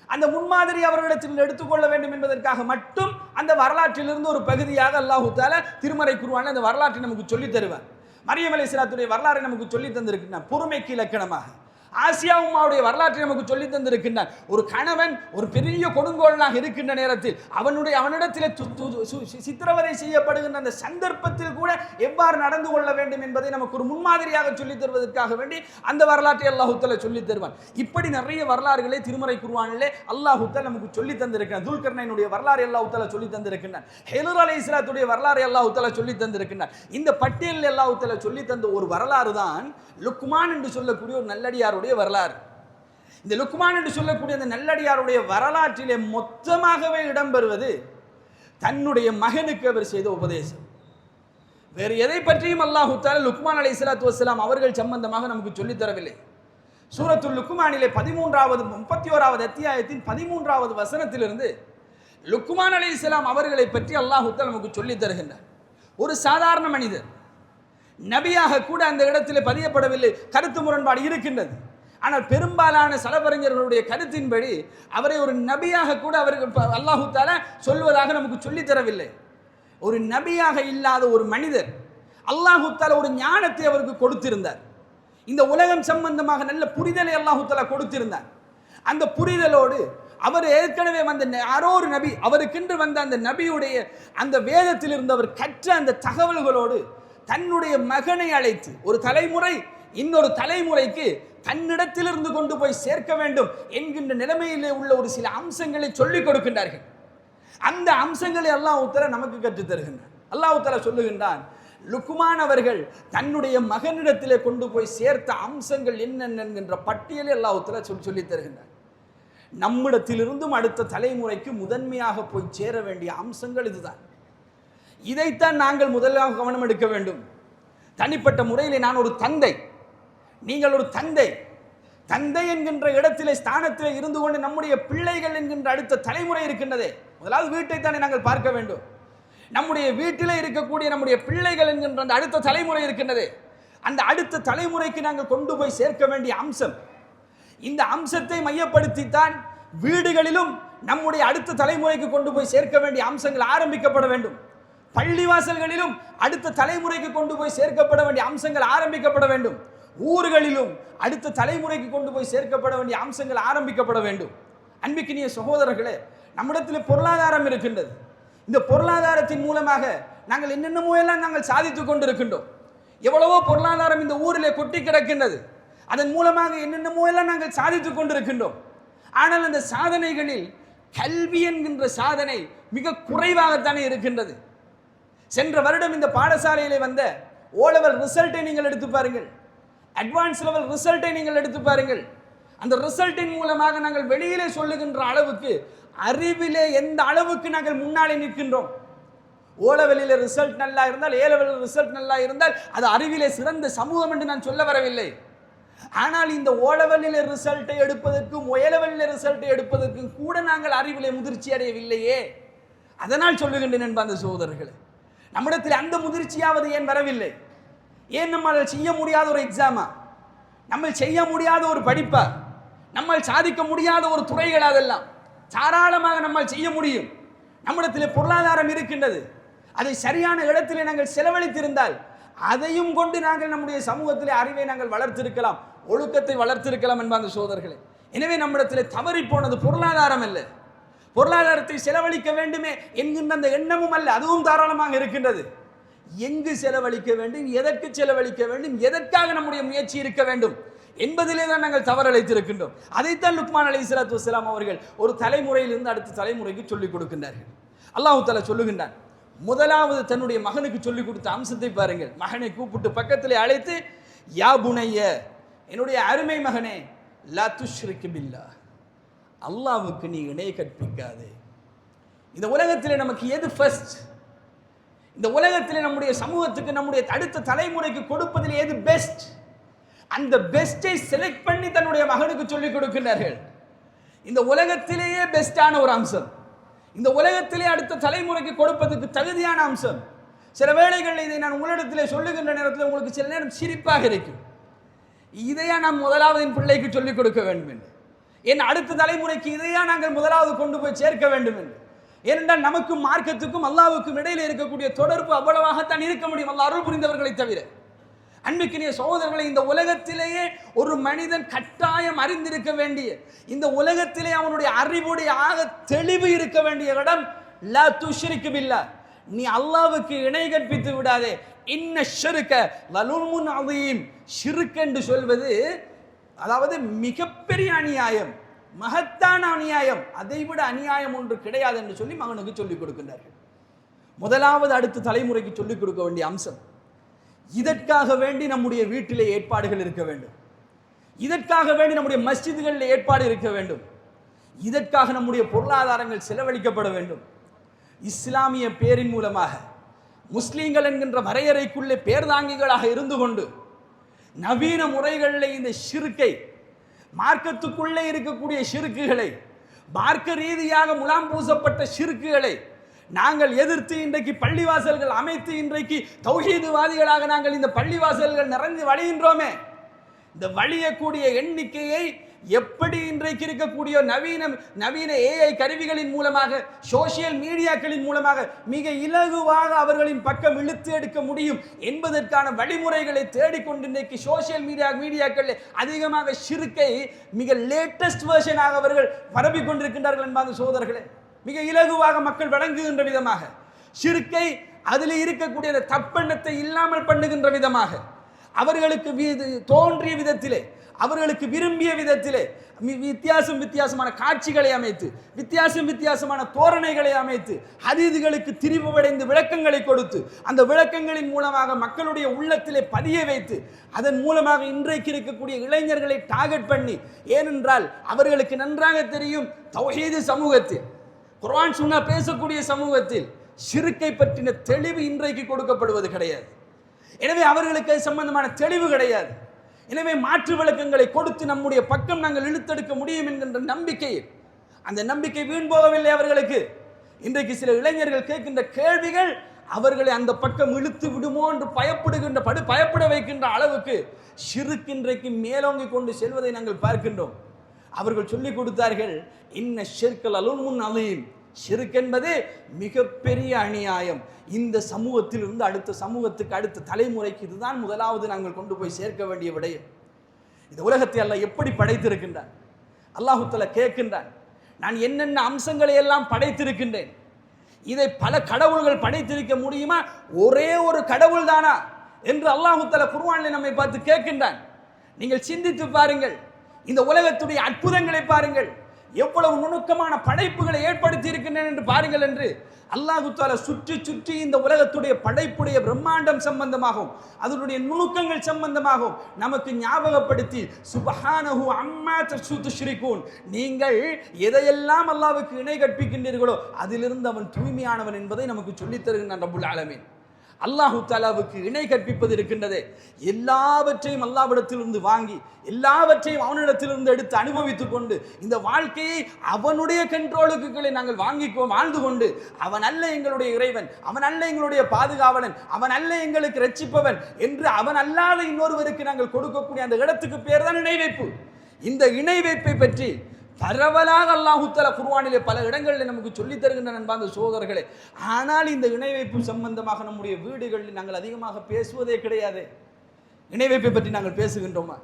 அந்த முன்மாதிரி அவர்களிடத்தில் எடுத்துக்கொள்ள வேண்டும் என்பதற்காக மட்டும் அந்த வரலாற்றிலிருந்து ஒரு பகுதியாக அல்லாஹ் தஆலா திருமறை குர்ஆனில் அந்த வரலாற்றை நமக்கு சொல்லி தருவார். மரியம் அலைஹிஸ்ஸலாத்துடைய வரலாறை நமக்கு சொல்லி தந்திருக்கின்றார் பொறுமைக்கு இலக்கணமாக. ஆசியா உம்மாவுடைய வரலாற்றை நமக்கு சொல்லி தந்திருக்கின்றான். ஒரு கணவன் ஒரு பெரிய கொடுங்கோலனாக இருக்கின்ற நேரத்தில் அவனிடத்தில் சித்திரவதை செய்யப்படுகின்ற அந்த சந்தர்ப்பத்தில் கூட எவ்வாறு நடந்து கொள்ள வேண்டும் என்பதை நமக்கு ஒரு முன்மாதிரியாக சொல்லித் தருவதற்காக வேண்டி அந்த வரலாற்றை அல்லாஹ் தஆலா சொல்லித் தருவான். இப்படி நிறைய வரலாறுகளை திருமறை குர்ஆனிலே அல்லாஹ் தஆலா நமக்கு சொல்லி தந்திருக்கிறான். துல்கர்னைனுடைய வரலாறு அல்லாஹ் தஆலா சொல்லி தந்திருக்கின்றான். ஹிதர் அலைஹிஸ்ஸலாத்துடைய வரலாறு அல்லாஹ் தஆலா சொல்லி தந்திருக்கின்றான். இந்த பட்டியலில் அல்லாஹ் தஆலா சொல்லி தந்த ஒரு வரலாறு தான் லுக்மான் என்று சொல்லக்கூடிய ஒரு நல்லடியாருடைய வரலாறு. இந்த லுக்மான் என்று சொல்லக்கூடிய அந்த நல்லடியாருடைய வரலாற்றிலே மொத்தமாகவே இடம்பெறுவது தன்னுடைய மகனுக்கு அவர் செய்த உபதேசம். வேறு எதை பற்றியும் அல்லாஹ் தஆலா லுக்மான் அலைஹிஸ்ஸலாத்து வஸ்ஸலாம் அவர்கள் சம்பந்தமாக நமக்கு சொல்லித் தரவில்லை. சூரத்துல் லுக்மானிலே 31வது அத்தியாயத்தின் 13வது வசனத்திலிருந்து லுக்மான் அலைஹிஸ்ஸலாம் அவர்களை பற்றி அல்லாஹ் தஆலா நமக்கு சொல்லித் தருகின்றார். ஒரு சாதாரண மனிதர், நபியாக கூட அந்த இடத்திலே பதியப்படவில்லை, கருத்து முரண்பாடு இருக்கின்றது. ஆனால் பெரும்பாலான சலபறிஞர்களுடைய கருத்தின்படி அவரை ஒரு நபியாக கூட அவர்கள் அல்லாஹ் தஆலா சொல்வதாக நமக்கு சொல்லித் தரவில்லை. ஒரு நபியாக இல்லாத ஒரு மனிதர் அல்லாஹ் தஆலா ஒரு ஞானத்தை அவருக்கு கொடுத்திருந்தார். இந்த உலகம் சம்பந்தமாக நல்ல புரிதலை அல்லாஹ் தஆலா கொடுத்திருந்தார். அந்த புரிதலோடு அவர் ஏற்கனவே வந்த யாரோ ஒரு நபி, அவருக்கென்று வந்த அந்த நபியுடைய அந்த வேதத்தில் இருந்து அவர் கற்ற அந்த தகவல்களோடு தன்னுடைய மகனை அழைத்து ஒரு தலைமுறை இன்னொரு தலைமுறைக்கு தன்னிடத்திலிருந்து கொண்டு போய் சேர்க்க வேண்டும் என்கின்ற நிலைமையிலே உள்ள ஒரு சில அம்சங்களை சொல்லிக் கொடுக்கின்றார்கள். அந்த அம்சங்களை அல்லாஹ் தஆலா நமக்கு கற்றுத் தருகின்றான். அல்லாஹ் தஆலா சொல்லுகின்றான், லுக்மான் அவர்கள் தன்னுடைய மகனிடத்திலே கொண்டு போய் சேர்த்த அம்சங்கள் என்னென்ன என்கின்ற பட்டியலை அல்லாஹ் தஆலா சொல்லித் தருகின்றான். நம்மிடத்திலிருந்தும் அடுத்த தலைமுறைக்கு முதன்மையாக போய் சேர வேண்டிய அம்சங்கள் இதுதான். இதைத்தான் நாங்கள் முதலாக கவனம் எடுக்க வேண்டும். தனிப்பட்ட முறையில் நான் ஒரு தந்தை, நீங்கள் ஒரு தந்தை. தந்தை என்கின்ற இடத்திலே ஸ்தானத்திலே இருந்து கொண்டு நம்முடைய பிள்ளைகள் என்கின்ற அடுத்த தலைமுறை இருக்கின்றதே, முதலாவது வீட்டைத்தானே நாங்கள் பார்க்க வேண்டும். நம்முடைய வீட்டிலே இருக்கக்கூடிய நம்முடைய பிள்ளைகள் என்கின்ற அந்த அடுத்த தலைமுறை இருக்கின்றதே, அந்த அடுத்த தலைமுறைக்கு நாங்கள் கொண்டு போய் சேர்க்க வேண்டிய அம்சம். இந்த அம்சத்தை மையப்படுத்தித்தான் வீடுகளிலும் நம்முடைய அடுத்த தலைமுறைக்கு கொண்டு போய் சேர்க்க வேண்டிய அம்சங்கள் ஆரம்பிக்கப்பட வேண்டும். பள்ளிவாசல்களிலும் அடுத்த தலைமுறைக்கு கொண்டு போய் சேர்க்கப்பட வேண்டிய அம்சங்கள் ஆரம்பிக்கப்பட வேண்டும். ஊர்களிலும் அடுத்த தலைமுறைக்கு கொண்டு போய் சேர்க்கப்பட வேண்டிய அம்சங்கள் ஆரம்பிக்கப்பட வேண்டும். அன்பிக்கினிய சகோதரர்களே, நம்மிடத்தில் பொருளாதாரம் இருக்கின்றது. இந்த பொருளாதாரத்தின் மூலமாக நாங்கள் என்னென்னமோ எல்லாம் நாங்கள் சாதித்துக் கொண்டிருக்கின்றோம். எவ்வளவோ பொருளாதாரம் இந்த ஊரிலே கொட்டி கிடக்கின்றது. அதன் மூலமாக என்னென்னமோ எல்லாம் நாங்கள் சாதித்துக் கொண்டிருக்கின்றோம். ஆனால் அந்த சாதனைகளில் கல்வி என்கின்ற சாதனை மிக குறைவாகத்தானே இருக்கின்றது. சென்ற வருடம் இந்த பாடசாலையிலே வந்த ஓ லெவல் ரிசல்ட்டை நீங்கள் எடுத்து பாருங்கள், அட்வான்ஸ் லெவல் ரிசல்ட்டை நீங்கள் எடுத்து பாருங்கள். அந்த ரிசல்ட்டின் மூலமாக நாங்கள் வெளியிலே சொல்லுகின்ற அளவுக்கு அறிவிலே எந்த அளவுக்கு நாங்கள் முன்னாலே நிற்கின்றோம். ஓ லெவலில் ரிசல்ட் நல்லா இருந்தால், ஏ லெவலில் ரிசல்ட் நல்லா இருந்தால் அது அறிவிலே சிறந்த சமூகம் என்று நான் சொல்ல வரவில்லை. ஆனால் இந்த ஓ லெவலில் ரிசல்ட்டை எடுப்பதற்கும் ஏ லெவலில் ரிசல்ட்டை எடுப்பதற்கும் கூட நாங்கள் அறிவிலே முதிர்ச்சி அடையவில்லையே. அதனால் சொல்லுகின்றேன் என்பது சகோதரர்களே, நம்மிடத்தில் அந்த முதிர்ச்சியாவது ஏன் வரவில்லை? ஏன் நம்மால் செய்ய முடியாத ஒரு எக்ஸாமா, நம்ம செய்ய முடியாத ஒரு படிப்பா, நம்மால் சாதிக்க முடியாத ஒரு துறைகள், அதெல்லாம் தாராளமாக நம்மால் செய்ய முடியும். நம்மிடத்தில் பொருளாதாரம் இருக்கின்றது. அதை சரியான இடத்திலே நாங்கள் செலவழித்திருந்தால் அதையும் கொண்டு நாங்கள் நம்முடைய சமூகத்திலே அறிவை நாங்கள் வளர்த்திருக்கலாம், ஒழுக்கத்தை வளர்த்திருக்கலாம் என்பது சகோதரர்களே. எனவே நம்மிடத்தில் தவறி போனது பொருளாதாரம் அல்ல, பொருளாதாரத்தை செலவழிக்க வேண்டுமே என்கின்ற அந்த எண்ணமும் அல்ல, அதுவும் தாராளமாக இருக்கின்றது. எங்கு செலவழிக்க வேண்டும், எதற்கு செலவழிக்க வேண்டும், எதற்காக நம்முடைய முயற்சி இருக்க வேண்டும் என்பதிலே தான் நாங்கள் தவறழைத்திருக்கின்றோம். அதைத்தான் லுக்மான் அலைஹிஸ்ஸலாத்து வஸ்ஸலாம் அவர்கள் ஒரு தலைமுறையிலிருந்து அடுத்த தலைமுறைக்கு சொல்லிக் கொடுக்கின்றார்கள். அல்லாஹ் தஆலா சொல்லுகின்றான், முதலாவது தன்னுடைய மகனுக்கு சொல்லிக் கொடுத்த அம்சத்தை பாருங்கள். மகனை கூப்பிட்டு பக்கத்திலே அழைத்து, யா புனைய, என்னுடைய அருமை மகனே, லா துஷ்ரிக் பில்லாஹ், அல்லாஹ்வுக்கு நீ இணை கற்பிக்காதே. இந்த உலகத்திலே நமக்கு எது ஃபர்ஸ்ட்? இந்த உலகத்திலே நம்முடைய சமூகத்துக்கு, நம்முடைய அடுத்த தலைமுறைக்கு கொடுப்பதில் எது பெஸ்ட்? அந்த பெஸ்டை செலக்ட் பண்ணி தன்னுடைய மகனுக்கு சொல்லிக் கொடுக்கின்றார்கள். இந்த உலகத்திலேயே பெஸ்டான ஒரு அம்சம், இந்த உலகத்திலே அடுத்த தலைமுறைக்கு கொடுப்பதற்கு தகுதியான அம்சம். சில வேளைகளில் இதை நான் உங்களிடத்திலே சொல்லுகின்ற நேரத்தில் உங்களுக்கு சில நேரம் சிரிப்பாக இருக்கும். இதையா நாம் முதலாவது என் பிள்ளைக்கு சொல்லிக் கொடுக்க வேண்டும் என்று, என் அடுத்த தலைமுறைக்கு இதையா நாங்கள் முதலாவது கொண்டு போய் சேர்க்க வேண்டும் என்று. ஏனென்றால் நமக்கும் மார்க்கத்துக்கும் அல்லாஹ்வுக்கும் இடையில இருக்கக்கூடிய தொடர்பு அவ்வளவாகத்தான் இருக்க முடியும், அல்லாஹ் அருள் புரிந்தவர்களை தவிர. அன்பிற்கினிய சகோதரர்களை, இந்த உலகத்திலேயே ஒரு மனிதன் கட்டாயம் அறிந்திருக்க வேண்டிய, இந்த உலகத்திலே அவனுடைய அறிவுடைய ஆக தெளிவு இருக்க வேண்டிய இடம் லா துஷ்ரிக் பில்லாஹ், நீ அல்லாஹ்வுக்கு இணை கற்பித்து விடாதே. இன்ன ஷிர்க லலுல்முன் அதீம், ஷிர்க் என்று சொல்வது அதாவது மிகப்பெரிய அநியாயம், மகத்தான அநியாயம், அதைவிட அநியாயம் ஒன்று கிடையாது என்று சொல்லி மகனுக்கு சொல்லிக் கொடுக்கின்றார்கள். முதலாவது அடுத்த தலைமுறைக்கு சொல்லிக் கொடுக்க வேண்டிய அம்சம். இதற்காக வேண்டி நம்முடைய வீட்டிலே ஏற்பாடுகள் இருக்க வேண்டும், இதற்காக வேண்டி நம்முடைய மஸ்ஜிதுகளில் ஏற்பாடு இருக்க வேண்டும், இதற்காக நம்முடைய பொருளாதாரங்கள் செலவழிக்கப்பட வேண்டும். இஸ்லாமிய பேரின் மூலமாக முஸ்லீம்கள் என்கின்ற வரையறைக்குள்ளே பேர்தாங்கிகளாக இருந்து கொண்டு நவீன முறைகளில் இந்த ஷிர்கை, மார்க்கத்துக்குள்ளே இருக்கக்கூடிய ஷிர்க்குகளை, மார்க்க ரீதியாக முலாம் பூசப்பட்ட ஷிர்க்குகளை நாங்கள் எதிர்த்து இன்றைக்கு பள்ளிவாசல்கள் அமைத்து இன்றைக்கு தௌஹீதுவாதிகளாக நாங்கள் இந்த பள்ளிவாசல்கள் நிறைந்து வழிகின்றோமே. இந்த வழியக்கூடிய எண்ணிக்கையை எப்படி இன்றைக்கு இருக்கக்கூடிய நவீன ஏஐ கருவிகளின் மூலமாக, சோசியல் மீடியாக்களின் மூலமாக மிக இலகுவாக அவர்களின் பக்கம் இழுத்து எடுக்க முடியும் என்பதற்கான வழிமுறைகளை தேடிக்கொண்டு இன்றைக்கு சோசியல் மீடியாக்கள் அதிகமாக ஷிர்கை மிக லேட்டஸ்ட் வெர்ஷனாக அவர்கள் பரப்பிக் கொண்டிருக்கின்றார்கள் என்பது சோதர்களே. மிக இலகுவாக மக்கள் வழங்குகின்ற விதமாக ஷிர்கை, அதில் இருக்கக்கூடிய தப்பெண்ணத்தை இல்லாமல் பண்ணுகின்ற விதமாக, அவர்களுக்கு தோன்றிய விதத்திலே, அவர்களுக்கு விரும்பிய விதத்திலே வித்தியாசமான காட்சிகளை அமைத்து, வித்தியாசமான தோரணைகளை அமைத்து, ஹதீதுகளுக்கு திரிபடைந்து விளக்கங்களை கொடுத்து, அந்த விளக்கங்களின் மூலமாக மக்களுடைய உள்ளத்திலே பதிய வைத்து, அதன் மூலமாக இன்றைக்கு இருக்கக்கூடிய இளைஞர்களை டார்கெட் பண்ணி, ஏனென்றால் அவர்களுக்கு நன்றாக தெரியும் தௌஹீது சமூகத்தில், குர்ஆன் சுன்னா பேசக்கூடிய சமூகத்தில் ஷிர்கை பற்றின தெளிவு இன்றைக்கு கொடுக்கப்படுவது கிடையாது. எனவே அவர்களுக்கு சம்பந்தமான தெளிவு கிடையாது. எனவே மாற்று விளக்கங்களை கொடுத்து நம்முடைய பக்கம் நாங்கள் இழுத்தெடுக்க முடியும் என்கின்ற நம்பிக்கையில், அந்த நம்பிக்கை வீண் போகவில்லை அவர்களுக்கு. இன்றைக்கு சில இளைஞர்கள் கேட்கின்ற கேள்விகள் அவர்களை அந்த பக்கம் இழுத்து விடுமோ என்று பயப்பட வைக்கின்ற அளவுக்கு ஷிர்க் இன்றைக்கு மேலோங்கி கொண்டு செல்வதை நாங்கள் பார்க்கின்றோம். அவர்கள் சொல்லிக் கொடுத்தார்கள், இன்ன ஷிர்கல் அலுல்முன் அலீம், ஷிர்க் என்பது மிகப்பெரிய அநியாயம். இந்த சமூகத்தில் இருந்து அடுத்த சமூகத்துக்கு, அடுத்த தலைமுறைக்கு இதுதான் முதலாவது நாங்கள் கொண்டு போய் சேர்க்க வேண்டிய விடயம். இந்த உலகத்தை அல்லாஹ் எப்படி படைத்திருக்கின்றான்? அல்லாஹ் தஆலா கேட்கின்றான், நான் என்னென்ன அம்சங்களை எல்லாம் படைத்திருக்கின்றேன், இதை பல கடவுள்கள் படைத்திருக்க முடியுமா? ஒரே ஒரு கடவுள் தானா என்று அல்லாஹ் தஆலா குர்ஆனில் நம்மை பார்த்து கேட்கின்றான். நீங்கள் சிந்தித்து பாருங்கள், இந்த உலகத்துடைய அற்புதங்களை பாருங்கள், எவ்வளவு நுணுக்கமான படைப்புகளை ஏற்படுத்தி இருக்கின்றன என்று பாருங்கள் என்று அல்லாஹ் தஆலா சுற்றி இந்த உலகத்துடைய படைப்புடைய பிரம்மாண்டம் சம்பந்தமாகவும் அதனுடைய நுணுக்கங்கள் சம்பந்தமாகவும் நமக்கு ஞாபகப்படுத்தி, சுப்ஹானஹு அம்மா துஷ்ரிகூன், நீங்கள் எதையெல்லாம் அல்லாஹ்வுக்கு இணை கற்பிக்கின்றீர்களோ அதிலிருந்து அவன் தூய்மையானவன் என்பதை நமக்கு சொல்லித் தருகின்றான் ரப்புல் ஆலமீன். அல்லாஹு தஆலாவுக்கு இணை கற்பிப்பது இருக்கின்றதே, எல்லாவற்றையும் அல்லாஹ்விடத்திலிருந்து வாங்கி, எல்லாவற்றையும் அவனிடத்திலிருந்து எடுத்து அனுபவித்துக் கொண்டு, இந்த வாழ்க்கையை அவனுடைய கண்ட்ரோலுக்கு கீழே நாங்கள் வாழ்ந்து கொண்டு, அவன் அல்ல எங்களுடைய இறைவன், அவன் அல்ல எங்களுடைய பாதுகாவலன், அவன் அல்ல எங்களுக்கு ரட்சிப்பவன் என்று அவன் அல்லாத இன்னொருவருக்கு நாங்கள் கொடுக்கக்கூடிய அந்த இடத்துக்கு பேர் தான் இணை வைப்பு. இந்த இணை வைப்பை பற்றி பரவலாக அல்லாஹ் தஆலா குர்ஆனிலே பல இடங்களில் நமக்கு சொல்லித் தருகின்றன அன்பார்ந்த சகோதரர்களே. ஆனால் இந்த இணை வைப்பு சம்பந்தமாக நம்முடைய வீடுகளில் நாங்கள் அதிகமாக பேசுவதே கிடையாது. இணை வைப்பை பற்றி நாங்கள் பேசுகின்றோமா?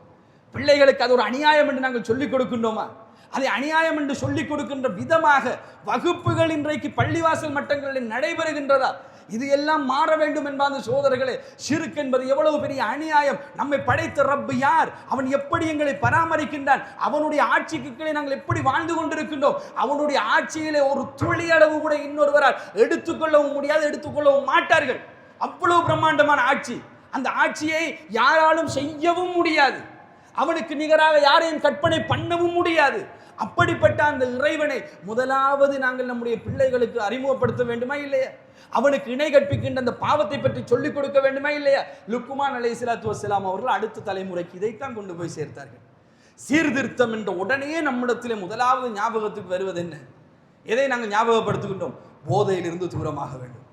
பிள்ளைகளுக்கு அது ஒரு அநியாயம் என்று நாங்கள் சொல்லிக் கொடுக்கின்றோமா? அதை அநியாயம் என்று சொல்லிக் கொடுக்கின்ற விதமாக வகுப்புகள் இன்றைக்கு பள்ளிவாசல் மட்டங்களில் நடைபெறுகின்றதா? இது எல்லாம் மாற வேண்டும் என்பார்ந்த சகோதரர்களே. ஷிர்க் என்பது எவ்வளவு பெரிய அநியாயம். நம்மை படைத்த ரப்பு யார்? அவன் எப்படி எங்களை பராமரிக்கின்றான்? அவனுடைய ஆட்சிக்கு கீழே நாங்கள் எப்படி வாழ்ந்து கொண்டிருக்கின்றோம்? அவனுடைய ஆட்சியிலே ஒரு துளி அளவு கூட இன்னொருவரால் எடுத்துக்கொள்ளவும் முடியாது, எடுத்துக்கொள்ளவும் மாட்டார்கள். அவ்வளவு பிரம்மாண்டமான ஆட்சி. அந்த ஆட்சியை யாராலும் செய்யவும் முடியாது, அவனுக்கு நிகராக யாரையும் கற்பனை பண்ணவும் முடியாது. அப்படிப்பட்ட அந்த இறைவனை முதலாவது நாங்கள் நம்முடைய பிள்ளைகளுக்கு அறிமுகப்படுத்த வேண்டுமா இல்லையா? அவனுக்கு இணை கற்பிக்கின்ற அந்த பாவத்தை பற்றி சொல்லிக் கொடுக்க வேண்டுமா இல்லையா? லுக்மான் அலைஹிஸ்ஸலாத்து வஸ்ஸலாம் அவர்கள் அடுத்த தலைமுறைக்கு இதைத்தான் கொண்டு போய் சேர்த்தார்கள். சீர்திருத்தம் என்ற உடனே நம்மிடத்திலே முதலாவது ஞாபகத்துக்கு வருவது என்ன? எதை நாங்கள் ஞாபகப்படுத்துகின்றோம்? போதையிலிருந்து தூரமாக வேண்டும்.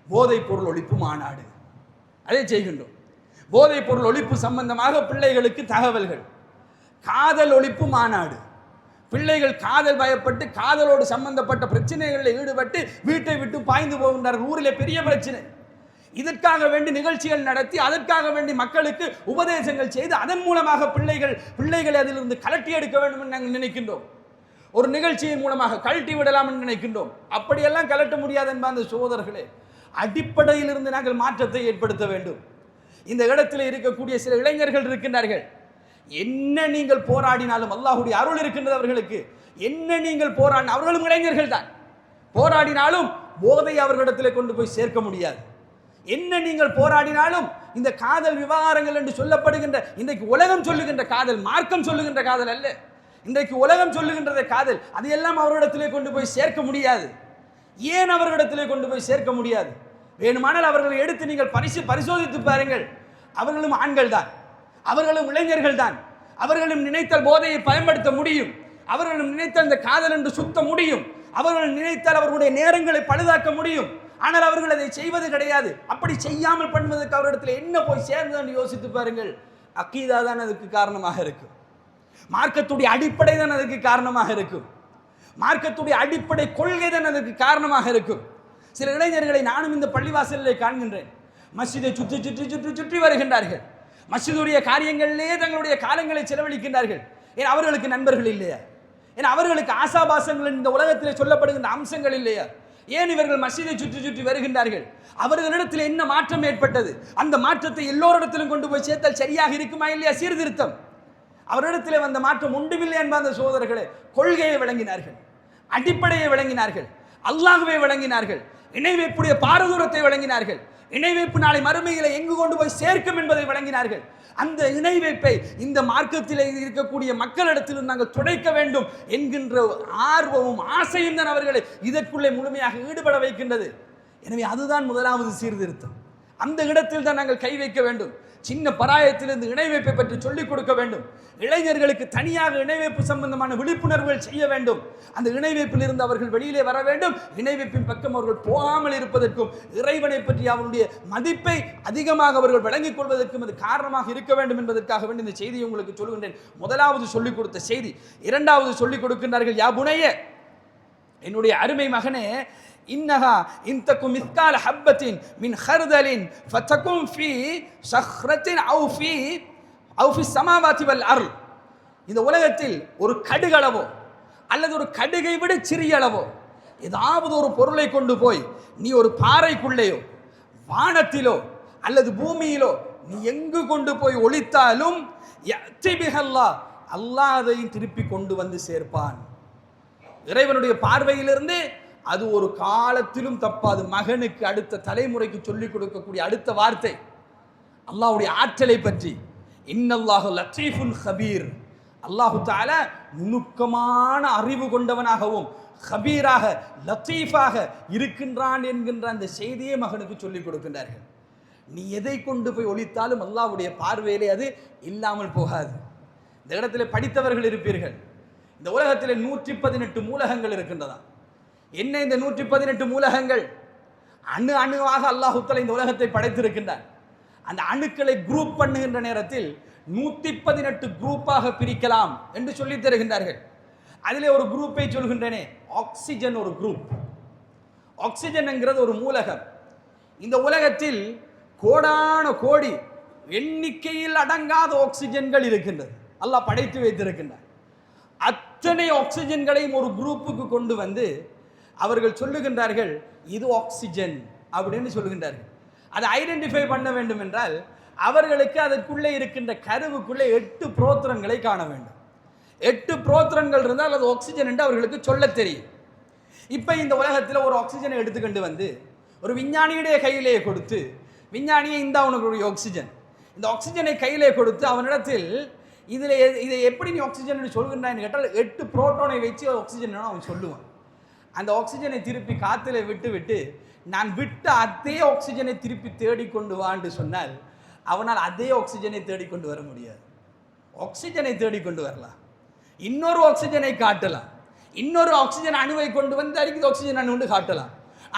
போதைப் பொருள் ஒழிப்பு மாநாடு, அதை செய்கின்றோம். போதைப் பொருள் ஒழிப்பு சம்பந்தமாக பிள்ளைகளுக்கு தகவல்கள். காதல் ஒழிப்பு மாநாடு, பிள்ளைகள் காதல் பயப்பட்டு காதலோடு சம்பந்தப்பட்ட பிரச்சனைகளில் ஈடுபட்டு வீட்டை விட்டு பாய்ந்து போகின்றார்கள். ஊரிலே பெரிய பிரச்சனை. இதற்காக வேண்டி நிகழ்ச்சிகள் நடத்தி, அதற்காக வேண்டி மக்களுக்கு உபதேசங்கள் செய்து, அதன் மூலமாக பிள்ளைகளை அதிலிருந்து கலட்டி எடுக்க வேண்டும் என்று நாங்கள் நினைக்கின்றோம். ஒரு நிகழ்ச்சியின் மூலமாக கழட்டி விடலாம் என்று நினைக்கின்றோம். அப்படியெல்லாம் கலட்ட முடியாது என்ப அந்த சகோதரர்களே. அடிப்படையிலிருந்து நாங்கள் மாற்றத்தை ஏற்படுத்த வேண்டும். இந்த இடத்தில் இருக்கக்கூடிய சில இளைஞர்கள் இருக்கின்றார்கள். என்ன நீங்கள் போராடினாலும் அல்லாஹ்வுடைய அருள் இருக்கின்றது அவர்களுக்கு. என்ன நீங்கள் போராடின, அவர்களும் இளைஞர்கள் தான், போராடினாலும் போதை அவர்களிடத்தில் கொண்டு போய் சேர்க்க முடியாது. என்ன நீங்கள் போராடினாலும் இந்த காதல் விவகாரங்கள் என்று சொல்லப்படுகின்ற இன்றைக்கு உலகம் சொல்லுகின்ற காதல், மார்க்கம் சொல்லுகின்ற காதல் அல்ல. இன்றைக்கு உலகம் சொல்லுகின்றதை காதல், அதையெல்லாம் அவர்களிடத்திலே கொண்டு போய் சேர்க்க முடியாது. ஏன் அவர்களிடத்திலே கொண்டு போய் சேர்க்க முடியாது? வேணுமானால் அவர்களை எடுத்து நீங்கள் பரிசோதித்து பாருங்கள். அவர்களும் ஆண்கள் தான், அவர்களும் இளைஞர்கள் தான், அவர்களும் நினைத்தால் போதையை பயன்படுத்த முடியும், அவர்களும் நினைத்தால் இந்த காதல் என்று சுத்த முடியும், அவர்கள் நினைத்தால் அவர்களுடைய நேரங்களை பழுதாக்க முடியும். ஆனால் அவர்கள் அதை செய்வது கிடையாது. அப்படி செய்யாமல் பண்ணுவதற்கு அவரிடத்தில் என்ன போய் சேர்ந்ததுன்னு யோசித்து பாருங்கள். அக்கீதா தான் அதுக்கு காரணமாக இருக்கும். மார்க்கத்துடைய அடிப்படை தான் அதுக்கு காரணமாக இருக்கும். மார்க்கத்துடைய அடிப்படை கொள்கை தான் அதற்கு காரணமாக இருக்கும். சில இளைஞர்களை நானும் இந்த பள்ளிவாசலில் காண்கின்றேன். மஸ்ஜிதை சுற்றி சுற்றி சுற்றி சுற்றி வருகின்றார்கள். மஸ்ஜிதுடைய காரியங்களிலே தங்களுடைய காலங்களை செலவழிக்கின்றார்கள். ஏன் அவர்களுக்கு நண்பர்கள் இல்லையா? ஏன் அவர்களுக்கு ஆசாபாசங்கள் இந்த உலகத்தில் சொல்லப்படுகின்ற அம்சங்கள் இல்லையா? ஏன் இவர்கள் மஸ்ஜிதை சுற்றி சுற்றி வருகின்றார்கள்? அவர்களிடத்தில் என்ன மாற்றம் ஏற்பட்டது? அந்த மாற்றத்தை எல்லோரிடத்திலும் கொண்டு போய் சேர்த்தால் சரியாக இருக்குமா இல்லையா? சீர்திருத்தம். அவரிடத்தில் வந்த மாற்றம் ஒன்றுமில்லை என்பார்ந்த சோதரர்களே. கொள்கையை விளங்கினார்கள், அடிப்படையை விளங்கினார்கள், அல்லாஹ்வை விளங்கினார்கள், இணை வைப்புடைய பாரதூரத்தை விளங்கினார்கள், இணை வைப்பு நாளை மறுமையிலே எங்கு கொண்டு போய் சேர்க்கும் என்பதை விளங்கினார்கள். அந்த இணை வைப்பை இந்த மார்க்கத்தில் இருக்கக்கூடிய மக்களிடத்திலும் நாங்கள் துடைக்க வேண்டும் என்கின்ற ஆர்வமும் ஆசையும் தான் அவர்களை இதற்குள்ளே முழுமையாக ஈடுபட வைக்கின்றது. எனவே அதுதான் முதலாவது சீர்திருத்தம். அந்த இடத்தில் தான் நாங்கள் கை வைக்க வேண்டும். சின்ன பராயத்திலிருந்து இணை வைப்பை பற்றி சொல்லிக் கொடுக்க வேண்டும். இளைஞர்களுக்கு தனியாக இணை வைப்பு சம்பந்தமான விழிப்புணர்வுகள் செய்ய வேண்டும். அந்த இணை வைப்பில் இருந்து அவர்கள் வெளியிலே வர வேண்டும். இணை வைப்பின் பக்கம் அவர்கள் போகாமல் இருப்பதற்கும் இறைவனை பற்றி அவருடைய மதிப்பை அதிகமாக அவர்கள் விளங்கிக் கொள்வதற்கும் அது காரணமாக இருக்க வேண்டும் என்பதற்காக வேண்டி இந்த செய்தியை உங்களுக்கு சொல்கின்றேன். முதலாவது சொல்லிக் கொடுத்த செய்தி. இரண்டாவது சொல்லிக் கொடுக்கின்றார்கள், யா புனைய, என்னுடைய அருமை மகனே, இன்னஹா இன்தகும் மிஸ்கால ஹப்பத்தின் மின் ஹர்தலின் ஃபதகும் ஃபீ ஸஹ்ரத்தின் அவு ஃபீ ஸமாவாதி வல் அர்ல். இந்த உலகத்தில் ஒரு கடுகளவோ அல்லது ஒரு கடுகை விட சிறிய அளவோ ஏதாவது ஒரு பொருளை கொண்டு போய் நீ ஒரு பாறைக்குள்ளேயோ வானத்திலோ அல்லது பூமியிலோ நீ எங்கு கொண்டு போய் ஒளித்தாலும் அல்லாஹ் அதையும் திருப்பி கொண்டு வந்து சேர்ப்பான். இறைவனுடைய பார்வையிலிருந்து அது ஒரு காலத்திலும் தப்பாது. மகனுக்கு அடுத்த தலைமுறைக்கு சொல்லிக் கொடுக்கக்கூடிய அடுத்த வார்த்தை அல்லாஹ்வுடைய ஆற்றலை பற்றி. இன்னல்லாஹு லத்தீஃபுன் ஹபீர். அல்லாஹு தஆலா நுணுக்கமான அறிவு கொண்டவனாகவும் ஹபீராக லத்தீஃபாக இருக்கின்றான் என்கின்ற அந்த செய்தியை மகனுக்கு சொல்லிக் கொடுக்கின்றார்கள். நீ எதை கொண்டு போய் ஒளித்தாலும் அல்லாஹ்வுடைய பார்வையிலே அது இல்லாமல் போகாது. இந்த இடத்துல படித்தவர்கள் இருப்பீர்கள். இந்த உலகத்தில் 118 மூலகங்கள் இருக்கின்றதா? என்ன இந்த 118 மூலகங்கள்? அணு அணுவாக அல்லாஹ் தஆலா இந்த உலகத்தை படைத்திருக்கின்றார். அந்த அணுக்களை குரூப் பண்ணுகின்ற நேரத்தில் 118 குரூப்பாக பிரிக்கலாம் என்று சொல்லி தருகின்றார்கள். அதிலே ஒரு குரூப்பை சொல்கின்றனே, ஆக்சிஜன் ஒரு குரூப். ஆக்சிஜன் என்கிறது ஒரு மூலகம். இந்த உலகத்தில் கோடான கோடி எண்ணிக்கையில் அடங்காத ஆக்சிஜன்கள் இருக்கின்றது. அல்லாஹ் படைத்து வைத்திருக்கின்றார். அத்தனை ஆக்சிஜன்களையும் ஒரு குரூப்புக்கு கொண்டு வந்து அவர்கள் சொல்லுகின்றார்கள், இது ஆக்சிஜன் அப்படின்னு சொல்லுகின்றார்கள். அதை ஐடென்டிஃபை பண்ண வேண்டும் என்றால் அவர்களுக்கு அதற்குள்ளே இருக்கின்ற கருவுக்குள்ளே 8 புரோத்திரங்களை காண வேண்டும். 8 புரோத்திரங்கள் இருந்தால் அது ஆக்சிஜன் என்று அவர்களுக்கு சொல்ல தெரியும். இப்போ இந்த உலகத்தில் ஒரு ஆக்சிஜனை எடுத்துக்கொண்டு வந்து ஒரு விஞ்ஞானியுடைய கையிலே கொடுத்து, விஞ்ஞானியை இந்த அவனுடைய ஆக்சிஜன், இந்த ஆக்சிஜனை கையிலே கொடுத்து அவனிடத்தில் இதை எப்படி நீ ஆக்சிஜன் சொல்கின்றான்னு கேட்டால் 8 புரோட்டானை வச்சு ஆக்சிஜன் அவன் சொல்லுவான். அந்த ஆக்சிஜனை திருப்பி காத்துல விட்டு விட்டு நான் விட்ட அதே ஆக்சிஜனை திருப்பி தேடிக்கொண்டு வான்னு சொன்னால் அவனால் அதே ஆக்சிஜனை தேடிக்கொண்டு வர முடியாது. ஆக்சிஜனை தேடிக்கொண்டு வரலாம், இன்னொரு ஆக்சிஜனை காட்டலாம், இன்னொரு ஆக்சிஜன் அணுவை கொண்டு வந்து அடிக்குது ஆக்சிஜன் அணு காட்டலாம்.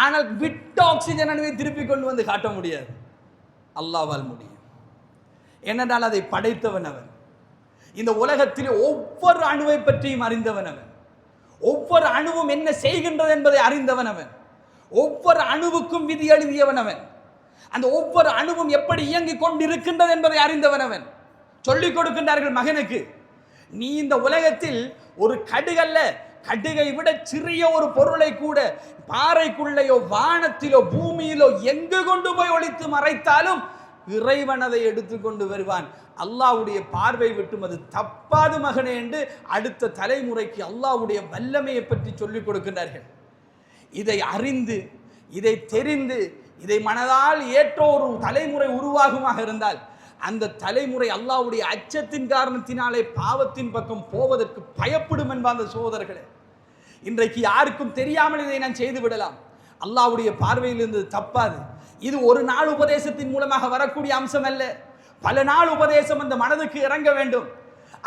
ஆனால் விட்ட ஆக்சிஜன் அணுவை திருப்பி கொண்டு வந்து காட்ட முடியாது. அல்லாஹ்வால் முடியும். ஏனென்றால் அதை படைத்தவன் அவன். இந்த உலகத்திலே ஒவ்வொரு அணுவை பற்றியும் அறிந்தவன் அவன். ஒவ்வொரு அணுவும் என்ன செய்கின்றது என்பதை அறிந்தவன் அவன். ஒவ்வொரு அணுவுக்கும் விதி எழுதியவன் அவன். அந்த ஒவ்வொரு அணுவும் எப்படி இயங்கிக் கொண்டிருக்கின்றது என்பதை அறிந்தவன் அவன். சொல்லிக் கொடுக்கின்றார்கள் மகனுக்கு, நீ இந்த உலகத்தில் ஒரு கடுகல்ல, கடுகை விட சிறிய ஒரு பொருளை கூட பாறைக்குள்ளேயோ வானத்திலோ பூமியிலோ எங்கு கொண்டு போய் ஒளித்து மறைத்தாலும் இறைவன் அதை எடுத்துக்கொண்டு வருவான். அல்லாஹ்வுடைய பார்வை விட்டும் அது தப்பாது மகனே என்று அடுத்த தலைமுறைக்கு அல்லாஹ்வுடைய வல்லமையை பற்றி சொல்லிக் கொடுக்கின்றார்கள். இதை அறிந்து, இதை தெரிந்து, இதை மனதால் ஏற்ற ஒரு தலைமுறை உருவாகுமாக இருந்தால் அந்த தலைமுறை அல்லாஹ்வுடைய அச்சத்தின் காரணத்தினாலே பாவத்தின் பக்கம் போவதற்கு பயப்படும் என்பார்ந்த சகோதரர்களே. இன்றைக்கு யாருக்கும் தெரியாமல் இதை நான் செய்து விடலாம். அல்லாஹ்வுடைய பார்வையில் இருந்து தப்பாது. இது ஒரு நாள் உபதேசத்தின் மூலமாக வரக்கூடிய அம்சம் அல்ல. பல நாள் உபதேசம் அந்த மனதுக்கு இறங்க வேண்டும்.